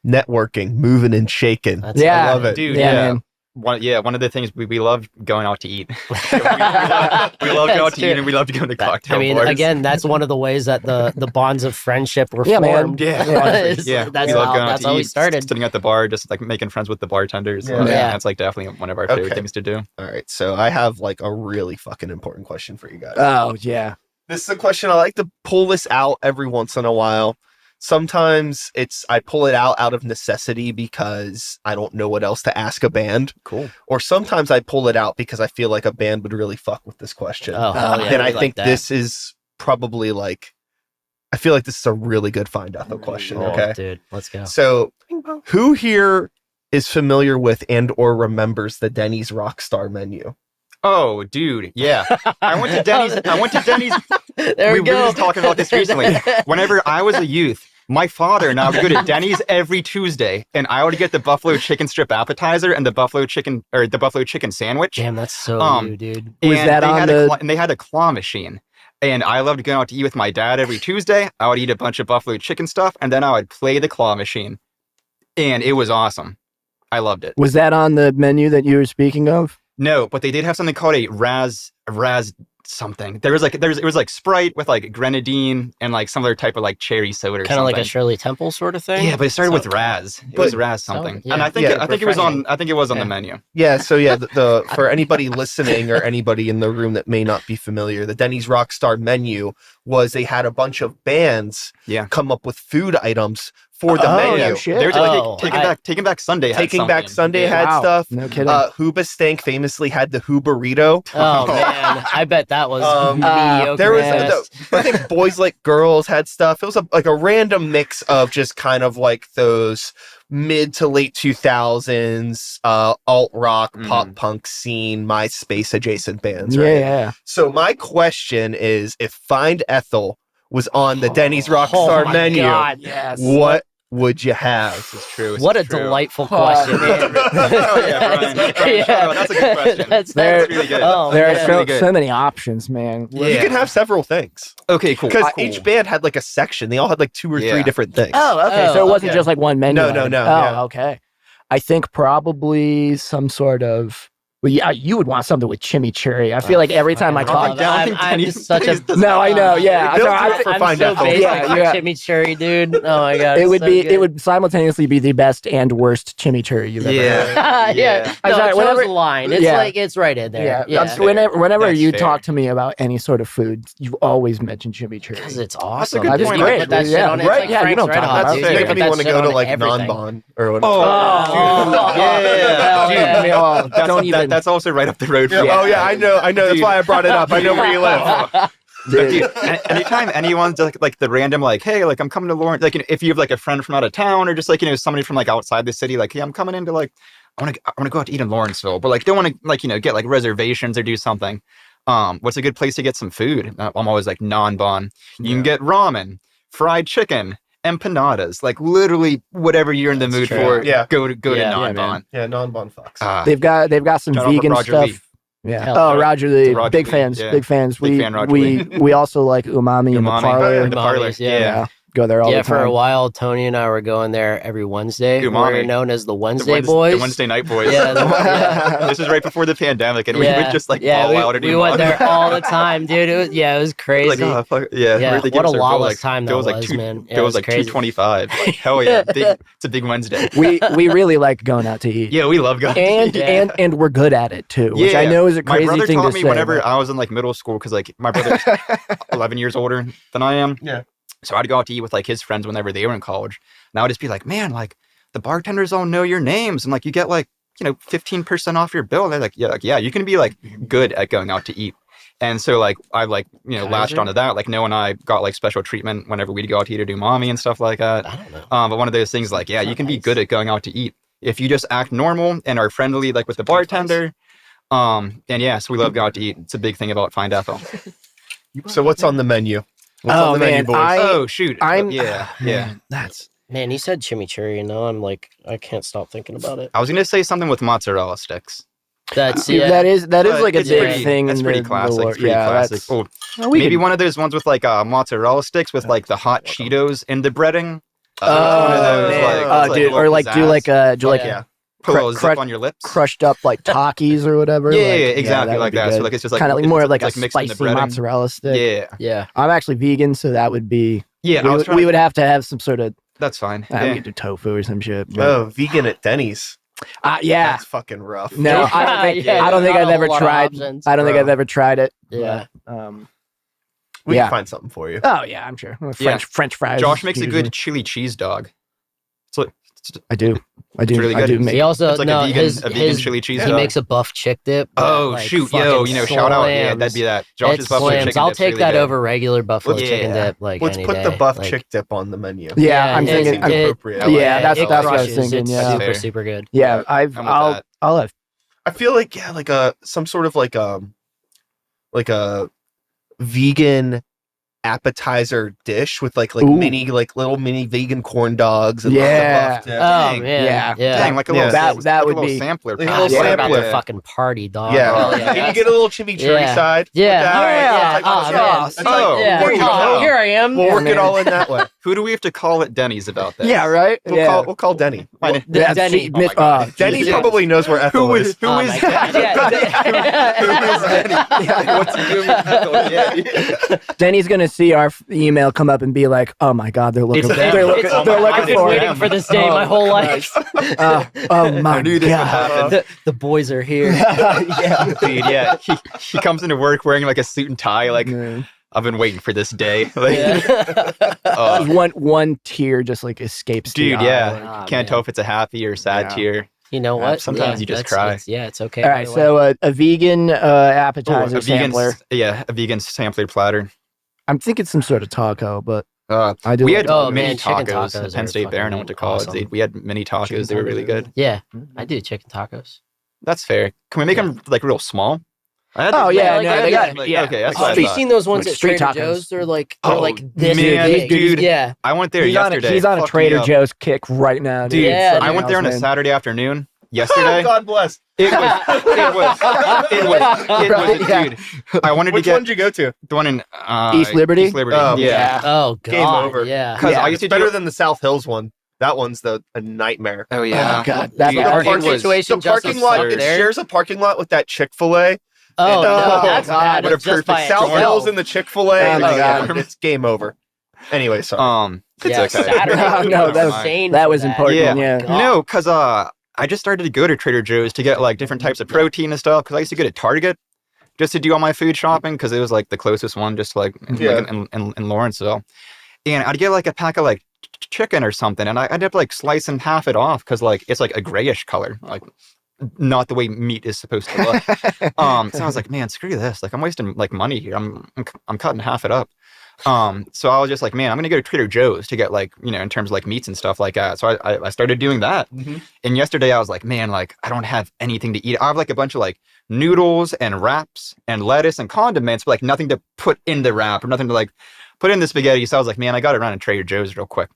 Networking, moving and shaking. That's Yeah. I love it. Dude, Yeah, yeah. man. One of the things we love going out to eat. we love going out to eat, and we love to go to cocktail I mean, bars. again, that's one of the ways that the bonds of friendship were Yeah, man. formed. Yeah. That's we love going out that's to how we eat, started. sitting at the bar, just like making friends with the bartenders. Yeah. Like, Yeah. that's like definitely one of our favorite Okay. things to do. All right, so I have like a really fucking important question for you guys. Oh, yeah. This is a question I like to pull this out every once in a while. Sometimes I pull it out of necessity because I don't know what else to ask a band. Cool. Or sometimes I pull it out because I feel like a band would really fuck with this question. Oh, hell yeah, and we I like think that. this is probably like, I feel like this is a really good Find Ethel question. Oh, Okay. dude, let's go. So who here is familiar with and or remembers the Denny's Rockstar menu? Oh, dude, yeah. I went to Denny's. There we We go. were just talking about this recently. Whenever I was a youth, my father and I would go to Denny's every Tuesday, and I would get the buffalo chicken strip appetizer and the buffalo chicken sandwich. Damn, that's so you, dude. Was And that they on had the- and they had a claw machine. And I loved going out to eat with my dad every Tuesday. I would eat a bunch of buffalo chicken stuff, and then I would play the claw machine. And it was awesome. I loved it. Was that on the menu that you were speaking of? No, but they did have something called a Raz something. It was like Sprite with like grenadine and like some other type of like cherry soda or Kind of like a something. Shirley Temple sort of thing. Yeah, but it started with So- Raz. It was But- Raz something. yeah. And I think Yeah, I think it was on the menu. Yeah, so yeah, the for anybody listening or anybody in the room that may not be familiar, the Denny's Rockstar menu was they had a bunch of bands Yeah. come up with food items for the Oh, menu. no shit. There's Oh, Taking Back Sunday had Taking Back something. Sunday Yeah. had Wow. stuff. No kidding. Hooba Stank famously had the Who burrito. Oh man, I bet that was mediocre. There was ass. I think Boys Like Girls had stuff. It was like a random mix of just kind of like those mid to late 2000s alt rock, pop punk scene, MySpace adjacent bands. yeah, Right? yeah. So my question is, if Find Ethel was on the Denny's Rockstar Oh my menu, God. Yes. what would you have? This is true. This What a is true. delightful question. Oh, yeah, Brian. That's a good question. That's really good. Oh, There are man. so, really good. so many options, man. You Yeah. can have several things Okay, cool. because Cool. each band had like a section. They all had like 2 or 3 Yeah. different things. Oh, okay. Oh, So it wasn't okay. just like one menu. No, item. no, Oh, yeah. okay. I think probably some sort of. Well, yeah, you would want something with chimichurri. I feel like every time I I don't talk. think that- I I'm, think I'm Denny's- just such a Denny's does No, I know. Yeah, They'll no, do I it for I'm Find so Ethel. basic Yeah, for yeah. chimichurri, dude. Oh my god, it it's would so be. good. It would simultaneously be the best and worst chimichurri you've ever had. Yeah. yeah. I'm No, sorry, it whenever- shows the line. It's Yeah. like it's right in there. Yeah, That's fair. whenever That's you fair. talk to me about any sort of food, you always mention chimichurri. because it's That's a awesome. good That is point. great. Put that shit Yeah, on it. It's right, like yeah, you Frank's don't Red talk Hot, about That's dude. that. You making put me that want to shit go to on like everything. non-bon or whatever. Oh, yeah. Dude. Oh, That's, don't even. that's also right up the road from Oh yeah, I know. That's Dude. why I brought it up. I know where you live. Dude. Anytime anyone's like the random like, hey, like I'm coming to Lawrence, like if you have like a friend from out of town or just like somebody from like outside the city, like, hey, I'm coming into like I want to go out to eat in Lawrenceville, but like don't want to like get like reservations or do something. What's a good place to get some food? I'm always like non-bon. You can get ramen, fried chicken, empanadas, like literally whatever you're in the mood true. for. Yeah. Go to Yeah, non-bon. Yeah, non-bon fucks. They've got some Shout out to vegan Roger stuff. Lee. Yeah. Hell, Oh, yeah. Roger Lee. Roger Big Lee, fans. yeah. Big fans. Big fan, Roger we also like umami in the Umami. parlor. The parlor. Umamis, yeah. Yeah. Go there all Yeah, the time. for a while, Tony and I were going there every Wednesday. We Umami. were known as the The Wednesday Boys. The Wednesday night boys. Yeah, yeah. This is right before the pandemic, and we would just like ball out and we went there all the time, dude. It was crazy. Like, oh, fuck, yeah, Yeah, really what give us a our bill, lawless like, time bill that was, was, man. Yeah, Bill it was was like crazy. $2.25. Like, hell yeah, it's a big Wednesday. we really like going out to eat. Yeah, we love going. And Yeah. and we're good at it too, which I know is a my crazy brother thing taught to me say. whenever but- I was in like middle school, because like my brother's 11 years older than I am. Yeah. So I'd go out to eat with like his friends whenever they were in college, and I would just be like, man, like the bartenders all know your names, and like you get like 15% off your bill. And they're like, yeah, you can be like good at going out to eat. And so like I like latched onto that. Like Noah and I got like special treatment whenever we'd go out to eat or do mommy and stuff like that. I don't know. But one of those things like, yeah, you can be good at going out to eat if you just act normal and are friendly like with the bartender. And yeah, so we love going out to eat. It's a big thing about Find Ethel. So what's on the menu? What's Oh, on the menu, man, boys? Oh shoot. I'm Yeah. That's Man, you said chimichurri, and now I'm like, I can't stop thinking about it. I was gonna say something with mozzarella sticks. That's That is But like a it's big pretty- thing. That's in pretty the classic. lore. It's pretty Yeah, classic. that's. Oh, Well, we maybe could- one of those ones with like mozzarella sticks with like the hot Cheetos in the breading. Oh, one of those, man. like, Oh, it's dude, a or little like do like pizzazz. do like yeah. Put a little crush- zip on your lips. crushed up like Takis or whatever. Yeah, like, yeah, exactly would like be that. So good. like it's just like kind of more of like a it's mixed in the spicy breading. mozzarella stick. Yeah, Yeah. I'm actually vegan, so that would be. yeah. We would have to have some sort of. That's fine. We Yeah. could do tofu or some shit. but- Oh, vegan at Denny's. Yeah. That's fucking rough. No, I don't think. Yeah, I don't think not I've a ever whole lot of tried. options. I don't think Bro. I've ever tried it. Yeah. but, We Yeah. can find something for you. Oh yeah, I'm sure. French fries. Josh makes a usually. good chili cheese dog. So I do. It's really I good. do make. He also it's like no a vegan, his chili cheese he dog. makes a buff chick dip. that, Oh like, shoot, yo, fucking shout out, yeah, slams. that'd be that. Josh's It buffalo slams. chicken I'll dip's take really that good. over regular buffalo Let's- chicken yeah. dip. Like Let's any put the day. buff like, chick dip on the menu. Yeah, I'm it- thinking. it- appropriate. Yeah, that's it what I was crushes. thinking, It's yeah. super Fair. super good. Yeah, I'm with that. I'll have. I feel like like some sort of like a vegan appetizer dish with like Ooh. mini little mini vegan corn dogs and Yeah. like, the buff dip. Oh Dang. man, Yeah. yeah. Dang, like a Yeah. little That like would a little be- sampler. like a God, little we're sampler. about to fucking party, dog. Yeah. Oh, Can you get a little chimichurri Yeah. side? with Yeah, that? all right, yeah. Like, Oh, that's man. all. That's Oh, like- yeah. there you Oh, go. here I am. We'll work man. it all in that way. Who do we have to call at Denny's about that? Yeah, right. We'll call Denny. Fine. Yeah, Denny. she- Oh my God. Denny Jesus. probably knows where Ethel Who is. is who Oh is my Denny? God. Yeah. What's he doing? Yeah. Denny's gonna see our email come up and be like, "Oh my God, they're looking. It's them. They're looking. It's They're them. looking I've been for waiting it. for this day my whole life. Oh my I knew this would God. happen. The boys are here. Yeah. Dude, yeah. He comes into work wearing like a suit and tie, like Man. I've been waiting for this day. Like, Yeah. One tear just like escapes. the dude, eye. yeah. Like, Ah, Can't man. tell if it's a happy or sad Yeah. tear. You know what? Sometimes you just that's- cry. it's okay. All right, either way. so a vegan Oh, appetizer a vegan, sampler. a vegan sampler platter. I'm thinking some sort of taco, but Uh, I do. we like had Oh, mini man, chicken tacos tacos at Penn are State Bear, and I fucking went to college. awesome. We had mini tacos. Chicken They were tacos really are good. yeah, I do chicken tacos. That's fair. Can we make them like real small? I had Oh, those- yeah, like, no, I they think- got like, yeah. okay, that's like what I Have you thought. seen those ones Like at street Trader tacos. Joe's? They're like Oh, this man, big. dude. Yeah. I went there He's on yesterday. a Fucked Trader me up. Joe's kick right now, dude. Dude, Yeah, I went there on a man. Saturday afternoon yesterday. God bless. It was, Yeah. dude. I wanted Which to one get did you go to? the one in East Liberty? East Liberty. Oh, yeah. Oh god. Game over. Yeah. Because Yeah, I It's used to better do. than the South Hills one. That one's a nightmare. Oh yeah. Oh, God, that Dude, parking it parking was- situation The just parking lot, absurd. it There. shares a parking lot with that Chick-fil-A. Oh, Oh, that's God, bad. what a Just perfect by South storm. Hills itself. and the Chick-fil-A. Oh, my God. It's game over. Anyway, sorry. It's Yeah, okay. Saturday. No, No, that was- insane. that for was important. Yeah. Yeah. God. No, because I just started to go to Trader Joe's to get like different types of protein and stuff. Because I used to go to Target just to do all my food shopping because it was like the closest one, just like in Lawrenceville. And I'd get like a pack of like chicken or something, and I'd have to like slice and half it off because like it's like a grayish color, like not the way meat is supposed to look. So I was like, man, screw this. Like I'm wasting like money here. I'm cutting half it up. So I was just like, man, I'm gonna go to Trader Joe's to get like, in terms of like meats and stuff like that. So I started doing that. And yesterday I was like, man, like I don't have anything to eat. I have like a bunch of like noodles and wraps and lettuce and condiments, but like nothing to put in the wrap or nothing to like put in the spaghetti. So I was like, man, I got to run to Trader Joe's real quick.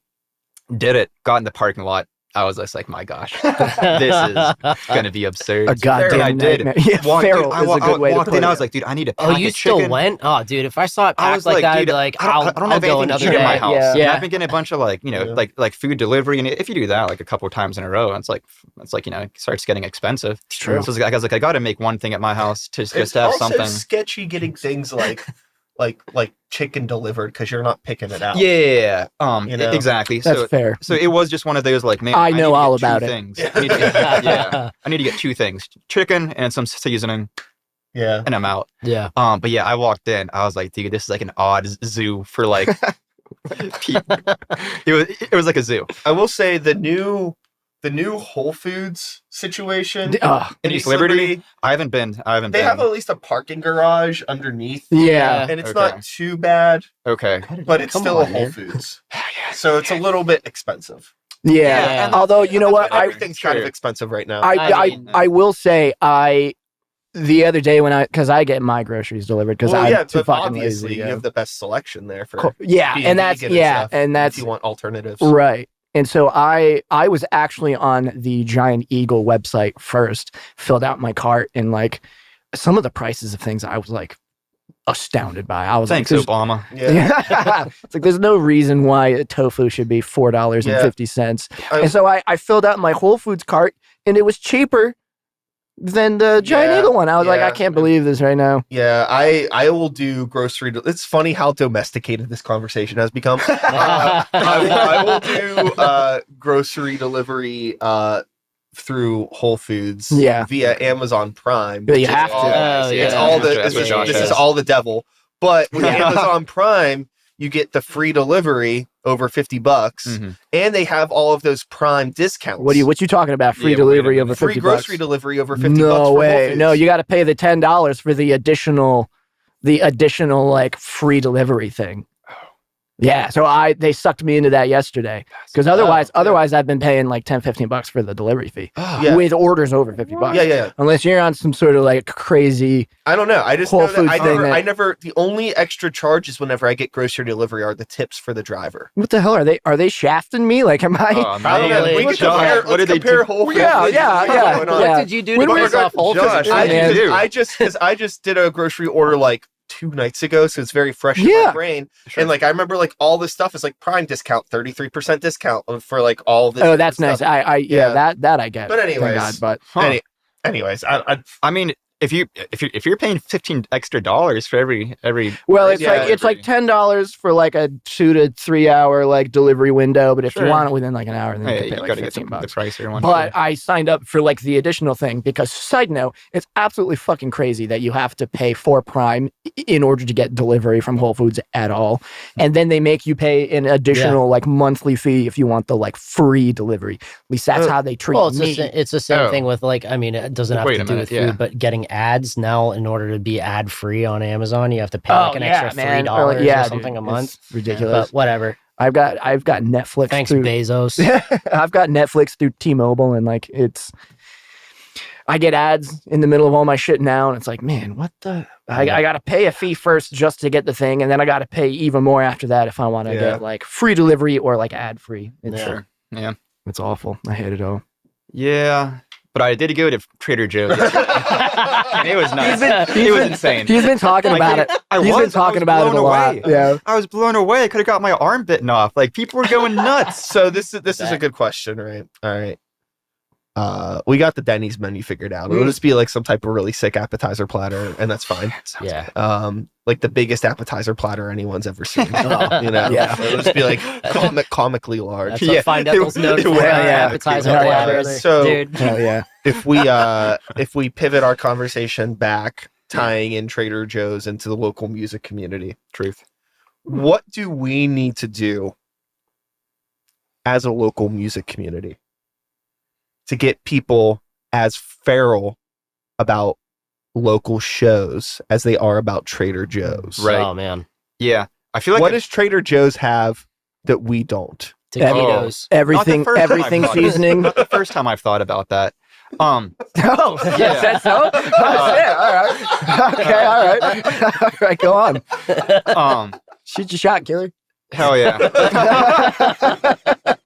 Did it. Got in the parking lot. I was just like, my gosh, this is gonna be absurd. A goddamn And I did. nightmare. Yeah, feral I is a good way to walked put in. it. I was like, dude, I need a pack Oh, of you chicken. still went? Oh, dude, if I saw it I packed was like like, that, I'd dude, be like, I don't I'll have go anything another to eat in my day. house. Yeah. And Yeah. I've been getting a bunch of like, like food delivery, and if you do that like a couple of times in a row, it's like it starts getting expensive. It's true. So I was like, I got to make one thing at my house to just It's to have also something. sketchy getting things like chicken delivered because you're not picking it out. Yeah. Exactly. That's fair. So it was just one of those like, man, I know need to all get two about it. things. I need to get, I need to get two things: chicken and some seasoning, Yeah. and I'm out. Yeah. But yeah, I walked in. I was like, dude, this is like an odd zoo for like. people. It was like a zoo. I will say the new Whole Foods situation In East Liberty, I haven't been. They have at least a parking garage underneath, yeah. and it's Okay. not too bad, Okay. but it's Come still on, a Whole man. Foods. So it's a little bit expensive. Yeah. Yeah. Although, you know what? Everything's kind of True. expensive right now. I mean- I will say the other day because I get my groceries delivered because I'm too but fucking obviously lazy. you to have the best selection there for yeah, being and that's vegan yeah, stuff, and if that's you want alternatives. right. And so I was actually on the Giant Eagle website first, filled out my cart, and like some of the prices of things I was like astounded by. I was Thanks, like, Obama. Yeah. it's like there's no reason why tofu should be $4.50. And so I filled out my Whole Foods cart, and it was cheaper than the Giant Eagle one. I was like, I can't believe this right now. Yeah, I will do grocery. It's funny how domesticated this conversation has become. I will do grocery delivery through Whole Foods via Amazon Prime. Yeah, you have to. It's all the this is all the devil. But with Amazon Prime, you get the free delivery over $50, and they have all of those Prime discounts. What you talking about? Free delivery over $50? Free grocery delivery over $50. No for way. Whole Foods. No, you got to pay the $10 for the additional like free delivery thing. Yeah, so they sucked me into that yesterday because otherwise I've been paying like $10-15 for the delivery fee with orders over $50. Yeah. Unless you're on some sort of like crazy. I don't know. I just Whole know that Foods I thing never. that- I never. The only extra charges whenever I get grocery delivery are the tips for the driver. What the hell are they? Are they shafting me? Like, am I? Oh, I don't know. Really? We can Josh, compare. what did Let's they compare do? Whole Foods. Yeah. What did you do to piss off Whole Foods? Josh, I man. just did a grocery order like 2 nights ago, so it's very fresh in my brain. Sure. And like I remember like all this stuff is like Prime discount, 33% discount for like all this. Oh, that's nice. stuff. That I get. But Thank anyways, God, anyways, I mean, if you're paying $15 extra for every well, it's Yeah, like $10 for like a 2 to 3 hour like delivery window, but if Sure. you want it within like an hour, then you you can pay gotta like get the $15. price or one. But I signed up for like the additional thing because, side note, it's absolutely fucking crazy that you have to pay for Prime in order to get delivery from Whole Foods at all. And then they make you pay an additional like monthly fee if you want the like free delivery. At least that's how they treat Well, me. it's the same thing with like, I mean, it doesn't have Wait to a do with minute, food, but getting ads now in order to be ad free on Amazon, you have to pay like an extra $3 Or like, or something dude, a month. it's ridiculous. But whatever. I've got Netflix. Thanks, through, Bezos. I've got Netflix through T-Mobile, and like I get ads in the middle of all my shit now, and it's like, man, what the? I got to pay a fee first just to get the thing, and then I got to pay even more after that if I want to get like free delivery or like ad free. Sure. Yeah. It's awful. I hate it all. Yeah. But I did go to Trader Joe's yesterday. And it was nuts. It was insane. He's been talking about it. He's been talking about it a lot. Yeah. I was blown away. I could have got my arm bitten off. Like people were going nuts. So this is a good question, right? All right. We got the Denny's menu figured out. It'll just be like some type of really sick appetizer platter, and that's fine. Yeah. Like the biggest appetizer platter anyone's ever seen. You know, Yeah. it'll just be like comically large. That's what Find Ethel's known for. Appetizer platters. So dude. Hell yeah. if we pivot our conversation back, tying in Trader Joe's into the local music community, Truth. what do we need to do as a local music community to get people as feral about local shows as they are about Trader Joe's? Right. Oh man. Yeah. I feel like What does Trader Joe's have that we don't? Taquitos. Everything seasoning. Not the first time I've thought about that. Oh, Yeah. yes, that's so. Oh, shit. All right. Okay. All right. All right. Go on. Shoot your shot, killer. Hell yeah.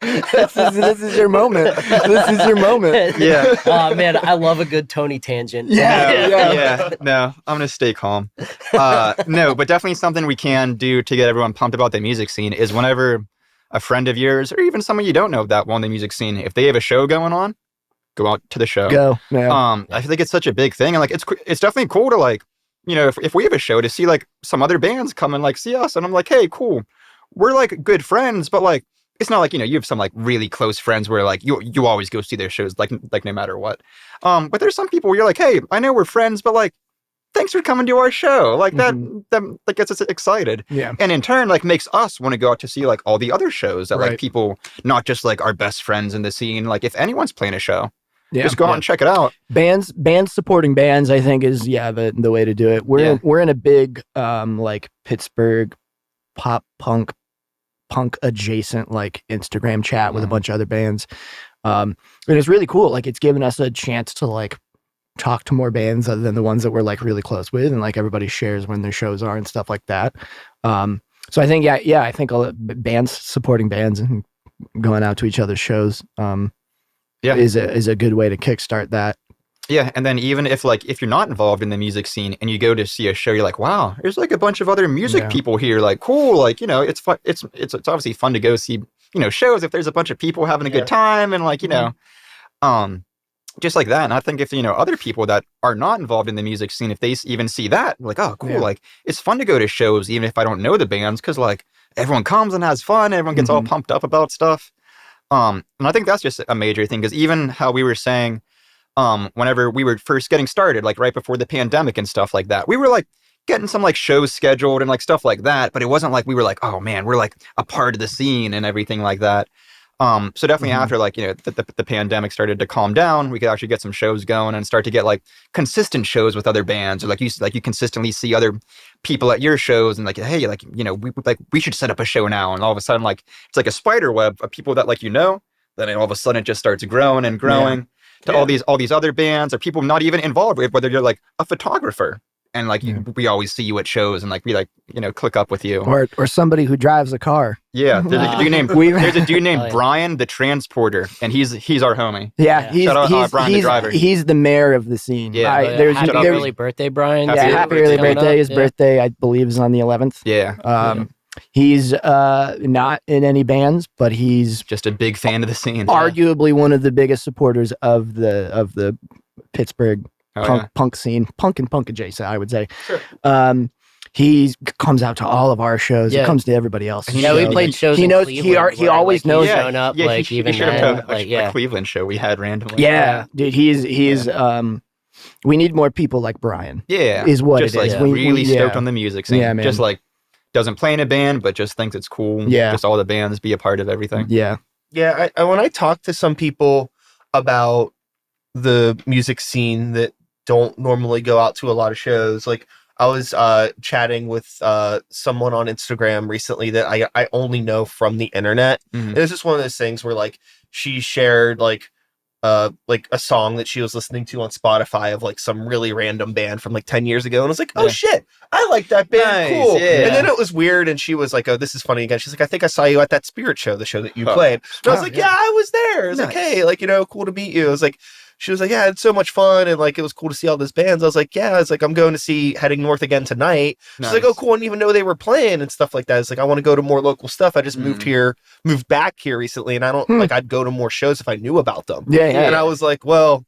This is your moment. This is your moment. Yeah. Oh man, I love a good Tony tangent. Yeah. No, I'm gonna stay calm. No, but definitely something we can do to get everyone pumped about the music scene is whenever a friend of yours or even someone you don't know that won the music scene, if they have a show going on, go out to the show. Go. Yeah. I feel like it's such a big thing, and like it's definitely cool to like, you know, if we have a show to see like some other bands come and like see us, and I'm like, hey, cool, we're like good friends, but like it's not like, you know, you have some like really close friends where like you always go see their shows like no matter what. But there's some people where you're like, hey, I know we're friends, but like thanks for coming to our show. Like that like gets us excited. Yeah. And in turn, like makes us want to go out to see like all the other shows that Right. like people, not just like our best friends in the scene. Like if anyone's playing a show, Yeah. just go out and check it out. Bands supporting bands, I think, is the way to do it. We're in a big like Pittsburgh pop punk adjacent like Instagram chat with a bunch of other bands. And it's really cool. Like it's given us a chance to like talk to more bands other than the ones that we're like really close with, and like everybody shares when their shows are and stuff like that. So I think I think bands supporting bands and going out to each other's shows. Yeah. is a good way to kickstart that. Yeah, and then even if you're not involved in the music scene and you go to see a show, you're like, wow, there's like a bunch of other music people here. Like, cool. Like, it's fun. It's obviously fun to go see, shows if there's a bunch of people having a good time and like, just like that. And I think if, other people that are not involved in the music scene, if they even see that, like, oh, cool. Like, it's fun to go to shows, even if I don't know the bands, because like everyone comes and has fun. Everyone gets all pumped up about stuff. And I think that's just a major thing, because even how we were saying, whenever we were first getting started, like right before the pandemic and stuff like that, we were like getting some like shows scheduled and like stuff like that, but it wasn't like we were like, oh man, we're like a part of the scene and everything like that. So definitely after like, the pandemic started to calm down, we could actually get some shows going and start to get like consistent shows with other bands, or like you consistently see other people at your shows and like, hey, like, we should set up a show now. And all of a sudden, like, it's like a spider web of people that like, then all of a sudden it just starts growing and growing. To all these other bands, or people not even involved with, whether you're like a photographer and like we always see you at shows and like we like click up with you, or somebody who drives a car. Yeah, there's a dude named Brian the Transporter, and he's our homie. Yeah, Shout out, Brian the driver. He's the mayor of the scene. Yeah, happy early birthday, Brian. Happy early birthday. His birthday, I believe, is on the 11th. Yeah. He's not in any bands, but he's just a big fan of the scene. Arguably one of the biggest supporters of the Pittsburgh punk scene, punk and punk adjacent, I would say. Sure. He comes out to all of our shows. He comes to everybody else's. We played shows. He knows. Cleveland He always knows. Showing up, a Cleveland show we had randomly. Yeah, dude. He's. We need more people like Brian. Yeah, is what just it is. Like really stoked on the music scene. Yeah, man. Just like doesn't play in a band, but just thinks it's cool. Yeah, just all the bands be a part of everything. Yeah, yeah. When I talk to some people about the music scene that don't normally go out to a lot of shows, like I was chatting with someone on Instagram recently that I only know from the internet. And it's just one of those things where like she shared like a song that she was listening to on Spotify of like some really random band from like 10 years ago, and I was like, oh shit, I like that band. Nice, cool. Yeah. And then it was weird, and she was like, oh, this is funny again. She's like, I think I saw you at that Spirit show, the show that you played. And I was like, yeah, I was there. I was like, hey, like, cool to meet you. I was like, she was like, yeah, it's so much fun, and like it was cool to see all these bands. I was like, yeah, it's like I'm going to see Heading North again tonight. She's like, oh, cool, I didn't even know they were playing and stuff like that. It's like I want to go to more local stuff. I just moved back here recently, and I don't like I'd go to more shows if I knew about them. Yeah. And I was like, well,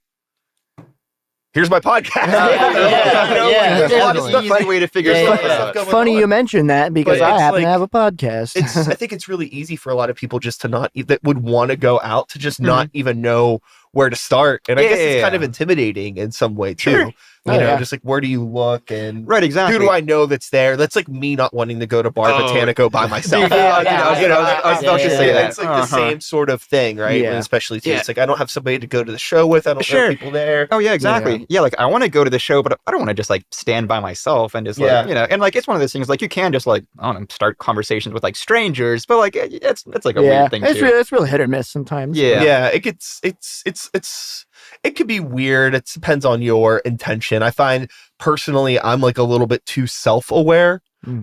here's my podcast. There's a lot of easy way to figure stuff out. Funny you mentioned that, because I happen to have a podcast. I think it's really easy for a lot of people just to not that would want to go out to just not even know where to start, and I guess it's kind of intimidating in some way too. Sure. Just like, where do you look, and right, exactly. Who do I know that's there? That's like me not wanting to go to Bar Botanico by myself. I was about to say that. It's like the same sort of thing, right? And especially too, it's like I don't have somebody to go to the show with. I don't know people there. Oh yeah, exactly. Yeah, like I want to go to the show, but I don't want to just like stand by myself and just like and like it's one of those things like you can just like I don't know, start conversations with like strangers, but like it's like a weird thing too. It's real hit or miss sometimes. Yeah, it could be weird. It depends on your intention. I find personally, I'm like a little bit too self-aware,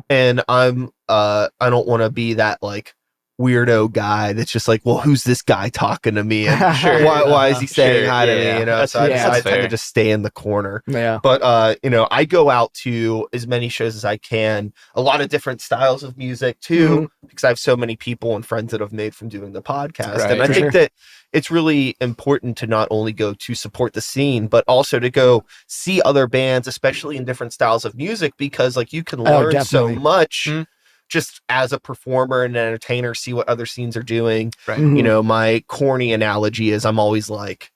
and I don't want to be that like weirdo guy that's just like, well, who's this guy talking to me? And why is he saying hi to me? So I tend to just stay in the corner. Yeah. But I go out to as many shows as I can, a lot of different styles of music too, because I have so many people and friends that I've made from doing the podcast. Right. And I think that it's really important to not only go to support the scene, but also to go see other bands, especially in different styles of music, because like you can learn so much just as a performer and an entertainer, see what other scenes are doing. Right. My corny analogy is I'm always like,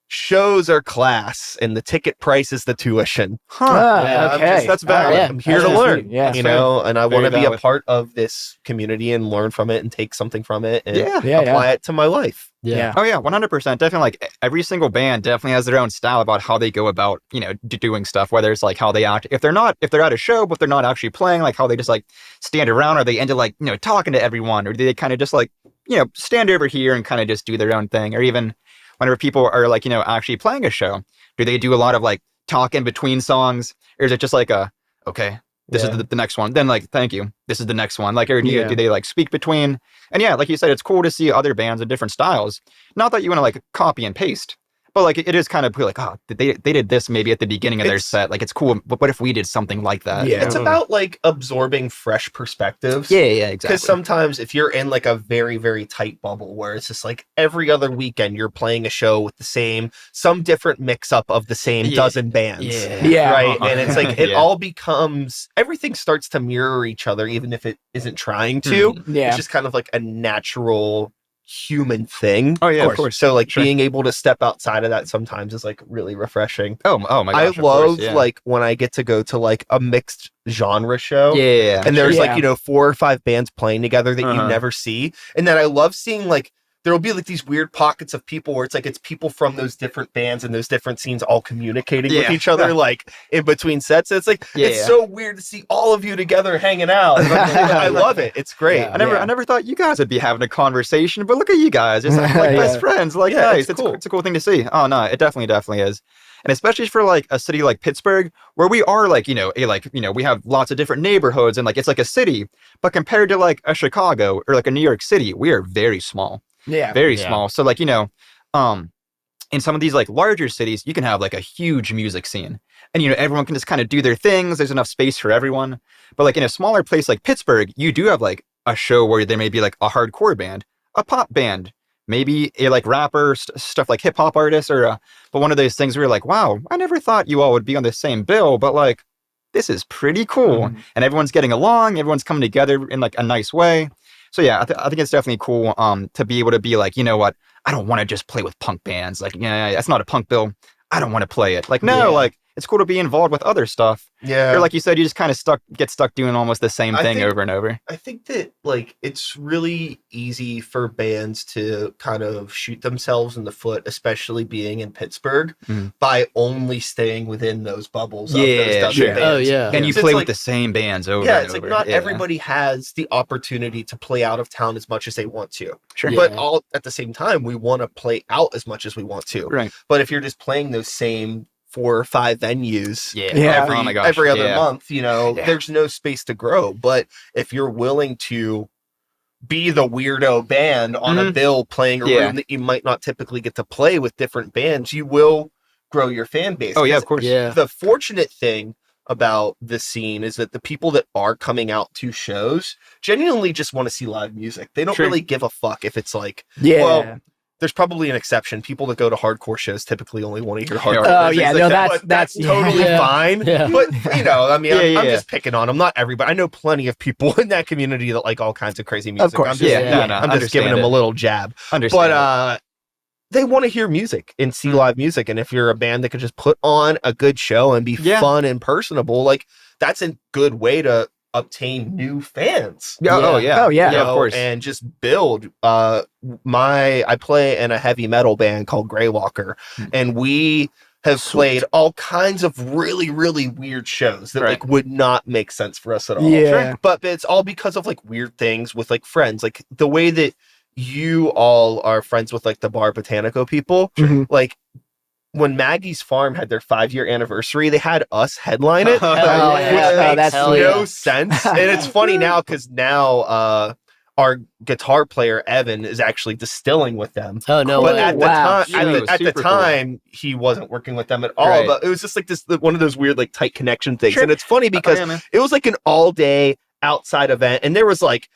shows are class and the ticket price is the tuition. Okay. That's valid. Yeah. I'm here to learn, and I want to be valid. a part of this community and learn from it and take something from it and apply it to my life. Yeah. Oh yeah, 100%. Definitely, like every single band definitely has their own style about how they go about, doing stuff. Whether it's like how they act, if they're at a show but they're not actually playing, like how they just like stand around, or they end up like talking to everyone, or do they kind of just like stand over here and kind of just do their own thing, or even whenever people are like actually playing a show, do they do a lot of like talk in between songs, or is it just like okay, This is the next one. Then like, thank you. This is the next one. Like, or do they like speak between? And yeah, like you said, it's cool to see other bands in different styles. Not that you want to like copy and paste, but like it is kind of like, oh, they did this maybe at the beginning of their set. Like it's cool, but what if we did something like that? Yeah, it's about like absorbing fresh perspectives. Yeah, exactly. Because sometimes if you're in like a very, very tight bubble where it's just like every other weekend you're playing a show with some different mix up of the same dozen bands. Yeah. Right. And it's like it all becomes, everything starts to mirror each other, even if it isn't trying to. Yeah. It's just kind of like a natural human thing. Oh yeah, of course. So like being able to step outside of that sometimes is like really refreshing. Oh my gosh, I love like when I get to go to like a mixed genre show. Yeah. And there's like, 4 or 5 bands playing together that you never see. And then I love seeing like there'll be like these weird pockets of people where it's like it's people from those different bands and those different scenes all communicating with each other like in between sets. And it's like it's so weird to see all of you together hanging out. I love it. It's great. I never thought you guys would be having a conversation, but look at you guys. It's like best friends. Like nice. It's cool. It's a cool thing to see. Oh no, it definitely is. And especially for like a city like Pittsburgh, where we are like, we have lots of different neighborhoods and like it's like a city, but compared to like a Chicago or like a New York City, we are very small. Yeah. Very small. So like, in some of these like larger cities, you can have like a huge music scene and, everyone can just kind of do their things. There's enough space for everyone. But like in a smaller place like Pittsburgh, you do have like a show where there may be like a hardcore band, a pop band, maybe a like rapper, stuff like hip hop artists but one of those things where you're like, wow, I never thought you all would be on the same bill, but like, this is pretty cool. And everyone's getting along. Everyone's coming together in like a nice way. So yeah, I think it's definitely cool to be able to be like, you know what, I don't want to just play with punk bands. Like, that's not a punk bill. I don't want to play it. Like, no, like it's cool to be involved with other stuff. Yeah. Or like you said, you just kind of get stuck doing almost the same thing over and over. I think that like it's really easy for bands to kind of shoot themselves in the foot, especially being in Pittsburgh, by only staying within those bubbles of those dozen bands. Oh yeah. And you play with the same bands over and over. Yeah, it's like not everybody has the opportunity to play out of town as much as they want to. Sure. But all at the same time, we want to play out as much as we want to. Right. But if you're just playing those same 4 or 5 venues every other month, there's no space to grow. But if you're willing to be the weirdo band on a bill playing a room that you might not typically get to play with different bands, you will grow your fan base. Oh yeah, of course. Yeah. The fortunate thing about the scene is that the people that are coming out to shows genuinely just want to see live music. They don't really give a fuck if it's like, well, there's probably an exception. People that go to hardcore shows typically only want to hear hardcore. Oh yeah, no, that's totally fine. Yeah. But I mean, I'm just picking on them. Not everybody. I know plenty of people in that community that like all kinds of crazy music. Of course, I'm just giving them a little jab. But they want to hear music and see live music. And if you're a band that could just put on a good show and be fun and personable, like that's a good way to obtain new fans. Oh yeah, of course. And just build. I play in a heavy metal band called Greywalker, and we have played all kinds of really, really weird shows that like would not make sense for us at all. Yeah. But it's all because of like weird things with like friends, like the way that you all are friends with like the Bar Botanico people, like. When Maggie's Farm had their 5-year anniversary, they had us headline it, which makes no sense. And it's funny now because now our guitar player Evan is actually distilling with them. Oh no! But way. at the time, he wasn't working with them at all. Right. But it was just like this one of those weird like tight connection things. And it's funny because it was like an all day outside event, and there was like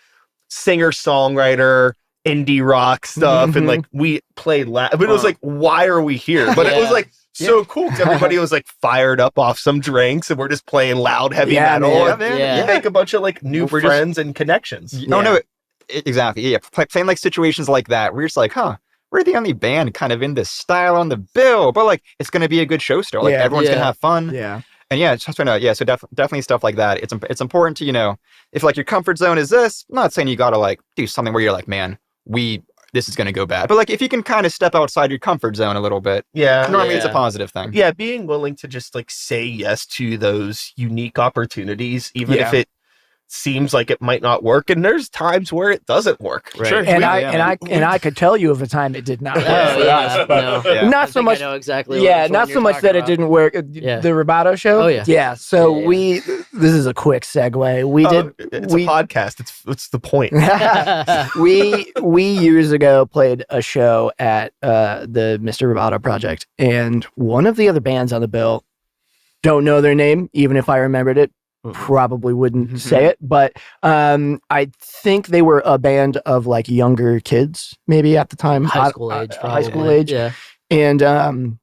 singer songwriter. Indie rock stuff and like we played but it was like, why are we here? But it was like so cool because everybody was like fired up off some drinks and we're just playing loud heavy metal and make a bunch of like new friends and connections. Oh no, exactly. Playing like situations like that we're just like, we're the only band kind of in this style on the bill, but like it's gonna be a good show still. Like everyone's gonna have fun. And so definitely stuff like that. It's important to, if like your comfort zone is this, I'm not saying you gotta like do something where you're like, man, this is going to go bad. But like, if you can kind of step outside your comfort zone a little bit, normally it's a positive thing. Yeah. Being willing to just like say yes to those unique opportunities, even if it seems like it might not work. And there's times where it doesn't work. Right. Sure. And I could tell you of a time it did not work for us. Not so much. I know exactly. Not so much that it didn't work. The Rubato show. Oh yeah. Yeah. So this is a quick segue. We did. It's a podcast. It's the point. we years ago played a show at the Mr. Roboto Project, and one of the other bands on the bill, don't know their name, even if I remembered it, probably wouldn't say it, but I think they were a band of like younger kids, maybe at the time, High school age. high school probably. age, Yeah. and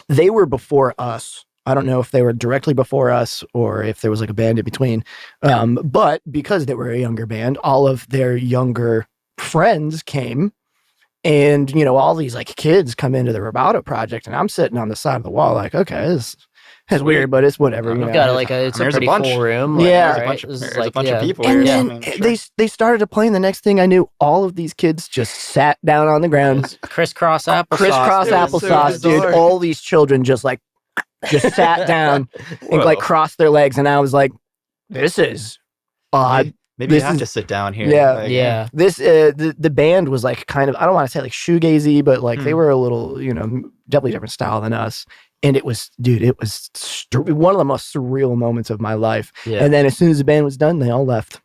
they were before us. I don't know if they were directly before us or if there was like a band in between. But because they were a younger band, all of their younger friends came, and, you know, all these like kids come into the Roboto Project, and I'm sitting on the side of the wall like, okay, this is weird, but it's whatever. You We've know? got like it's a There's a pretty bunch. full room. Yeah. Like, There's right? This is there's a bunch of people And here. then they started playing. The next thing I knew, all of these kids just sat down on the ground. Crisscross applesauce. Crisscross It was so applesauce, dude. bizarre. All these children just sat down and like crossed their legs, and I was like, "This is odd." Maybe you This have is- to sit down here. Yeah. Like, Yeah. This the band was like kind of, I don't want to say like shoegazy, but like they were a little, you know, definitely different style than us. And it was, dude, it was one of the most surreal moments of my life. Yeah. And then as soon as the band was done, they all left.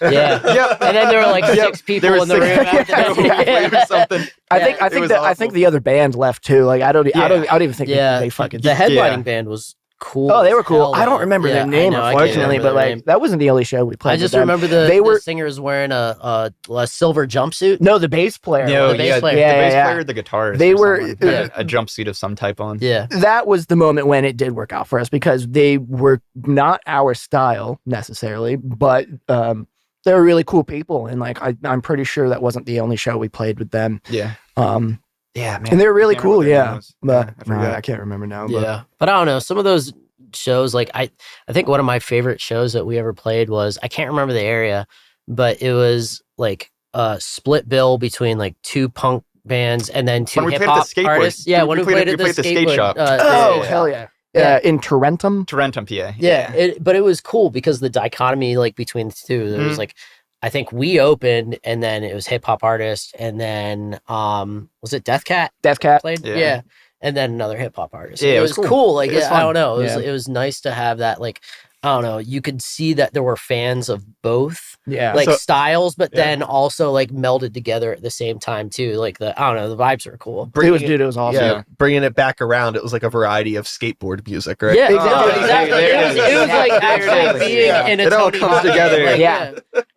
Yeah. Yep. And then there were like six people There in was the room after that. or something. I Yeah, think it was I think awful. the other band left too. Like I don't even think Yeah. they fucking. The headlining Yeah. band was cool. Oh, they were as cool. hell, I don't though. remember Yeah, their name, I know, I can't unfortunately, remember but their like name. that wasn't the only show we played. I with just them. remember They the were- singer was wearing a silver jumpsuit. No, the bass player. No, the bass yeah, player. the Yeah, bass yeah, player, yeah. the guitarist. They or were- someone had a jumpsuit of some type on. Yeah. That was the moment when it did work out for us, because they were not our style necessarily, but they were really cool people, and like I'm pretty sure that wasn't the only show we played with them. Yeah. Um, Yeah, man. and they were really I can't remember cool, their yeah. names. But I forgot. I can't remember now. But Yeah. But I don't know. Some of those shows, like I think one of my favorite shows that we ever played was, I can't remember the area, but it was like a split bill between like two punk bands and then two When we hip played at hop the skateboard- artists. Yeah, when we played at the skate skateboard, shop. oh yeah. hell yeah, Yeah. in Tarentum. Tarentum, PA. Yeah, but it was cool because the dichotomy like between the two, there was like, I think we opened and then it was hip hop artist, and then was it Death Cat Death Cat. played? Yeah. Yeah. And then another hip hop artist. Yeah, it it was was cool. cool. Like It was I fun. don't know. Yeah. It was nice to have that, like, I don't know, you could see that there were fans of both Yeah, like So- styles, but Yeah. then also like melded together at the same time too. Like I don't know, the vibes were cool. it was awesome. Yeah, bringing it back around, it was like a variety of skateboard music, right? Yeah, Exactly. no, exactly. There it It was like is. actually There it is. being Yeah. in a It all Tony comes Hawk together. game. Like, Yeah.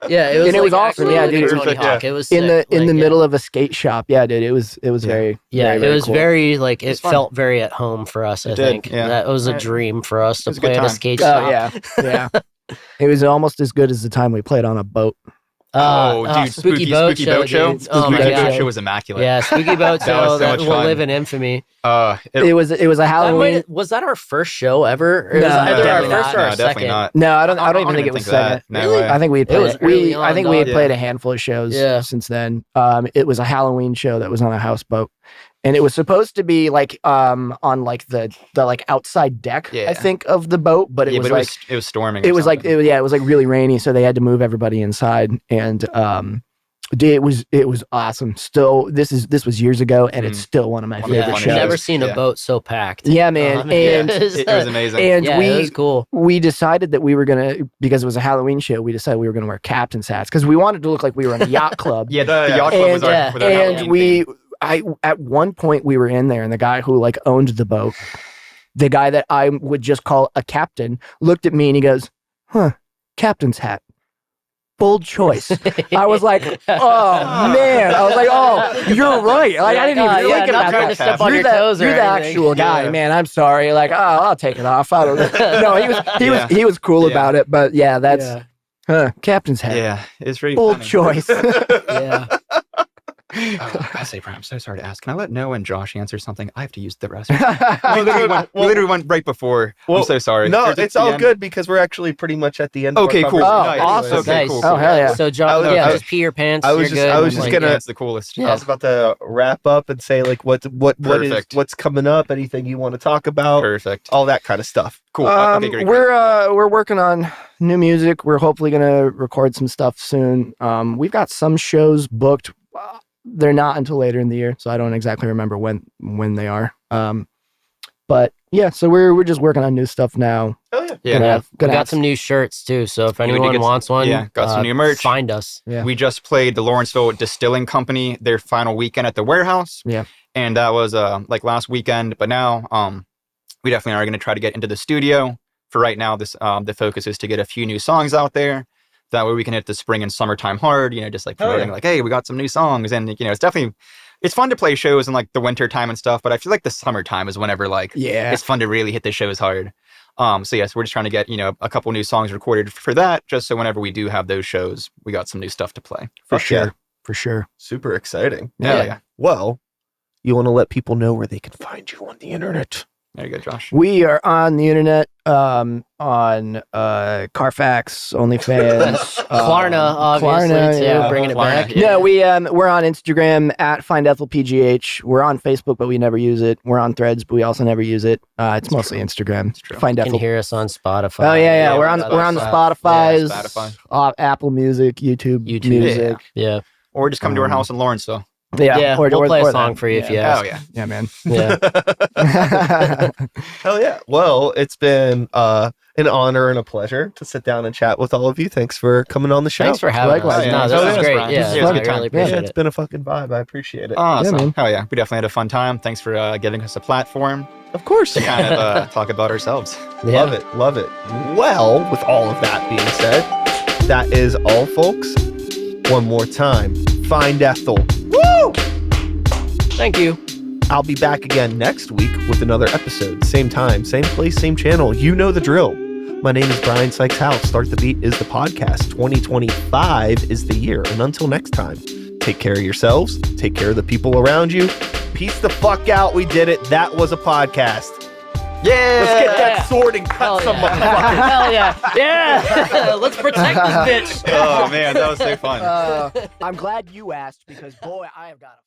yeah, it was And it was like awesome. actually Yeah, like dude, a it Tony was- Hawk. yeah. It was in the sick. Like, middle of a skate shop. Yeah, dude, it was Yeah. very Yeah, very, it very was cool. very like it was fun. felt very at home for us. I It did, think yeah. that was a Right. dream for us to was a play good at a time. skate Oh shop. yeah, yeah. It was almost as good as the time we played on a boat. Dude, Spooky Boat Show, Show. dude. Oh my Spooky Boat God. Show was immaculate. Yeah, Spooky Boat That Show was so that much will fun. live in infamy. It was a That Halloween. was that our first show ever? Or it was No, either our definitely first or no, our definitely second. not. No, I don't even think it was second. that. No Really? way. I think we had It was played. early I think on, we had dog. played a handful of shows Yeah. since then. It was a Halloween show that was on a houseboat, and it was supposed to be like on like the like outside deck, Yeah. I think, of the boat, but it Yeah, was but like it was storming. it or was like something. it was like really rainy, so they had to move everybody inside, and dude, it was awesome. Still, this was years ago, and it's still one of my One of the favorite Yeah, funny shows. I've never shows. seen a Yeah. boat so packed. Yeah, man, and Yeah. It was amazing. and yeah, we it was cool. we decided that we were gonna, because it was a Halloween show, we decided we were gonna wear captain's hats because we wanted to look like we were in a yacht club. yeah, the yacht club was And, our, with our and Halloween we theme. at one point we were in there, and the guy who like owned the boat, the guy that I would just call a captain, looked at me and he goes, "Huh, captain's hat. Bold choice." I was like, "Oh man!" I was like, "Oh, you're right." Like I didn't even Yeah, think not about trying that. to step on You're your toes or you're the anything. actual guy, Yeah. man. I'm sorry. Like, oh, I'll take it off. I don't know. No, Yeah. he was cool Yeah. about it. But yeah, that's Yeah. captain's hat. Yeah, it's pretty Bold funny. choice. Yeah. I say, I'm so sorry to ask. Can I let Noah and Josh answer something? I have to use the restroom. We literally went right before. Well, I'm so sorry. No, Or is it it's the all end? good because we're actually pretty much at the end. Okay, of our cool. conversation. Oh, awesome. Okay, Nice. cool. Oh, hell yeah. So John, I was- yeah, I just pee your pants. I was you're just- good, I was and, just like, gonna- Yeah, it's the coolest. I was about to wrap up and say like Perfect. what's coming up, anything you want to talk about, Perfect. all that kind of stuff. Cool. Okay, great. We're working on new music. We're hopefully gonna record some stuff soon. We've got some shows booked. They're not until later in the year, so I don't exactly remember when they are. But yeah, so we're just working on new stuff now. Oh yeah. Yeah. We got some new shirts too. So if anyone wants one, got some new merch. Find us. Yeah. We just played the Lawrenceville Distilling Company their final weekend at the warehouse. Yeah. And that was like last weekend. But now we definitely are going to try to get into the studio. For right now, this the focus is to get a few new songs out there. That way we can hit the spring and summertime hard, just like promoting like, hey, we got some new songs. And, it's fun to play shows in like the winter time and stuff, but I feel like the summertime is whenever like it's fun to really hit the shows hard. So yes, we're just trying to get, a couple new songs recorded for that, just so whenever we do have those shows, we got some new stuff to play. For sure. For sure. Super exciting. Yeah. Well, you want to let people know where they can find you on the internet? There you go, Josh. We are on the internet, on Carfax, OnlyFans, Klarna, obviously, Klarna, too, bringing it Klarna, back. No, we're on Instagram at Find Ethel PGH. We're on Facebook, but we never use it. We're on Threads, but we also never use it. It's mostly Instagram. It's true. Find You can Ethel. hear us on Spotify. Oh yeah. Yeah, We're on the Spotify's, Yeah, Spotify. Apple Music, YouTube Music. Yeah. Or just come to our house in Lawrenceville. Yeah. We'll play a or song that. for you if you Yeah. ask. Oh, yeah. Yeah, man. Yeah. Hell yeah. Well, it's been an honor and a pleasure to sit down and chat with all of you. Thanks for coming on the show. Thanks for having Likewise. us. Yeah, No, yeah. this Yeah, is it was great. fun. Yeah, This is I a good really time. appreciate Yeah, it. it's been a fucking vibe. I appreciate it. Awesome. man. Hell yeah. We definitely had a fun time. Thanks for giving us a platform Of course. to kind of talk about ourselves. Yeah. Love it. Love it. Well, with all of that being said, that is all, folks. One more time. Find Ethel. Woo! Thank you. I'll be back again next week with another episode. Same time, same place, same channel. You know the drill. My name is Brian Sykes House. Start the Beat is the podcast. 2025 is the year. And until next time, take care of yourselves. Take care of the people around you. Peace the fuck out. We did it. That was a podcast. Yeah. Let's get that sword and cut some motherfuckers. Hell yeah. Yeah. Let's protect this bitch. Oh, man. That was so fun. I'm glad you asked because, boy, I have got a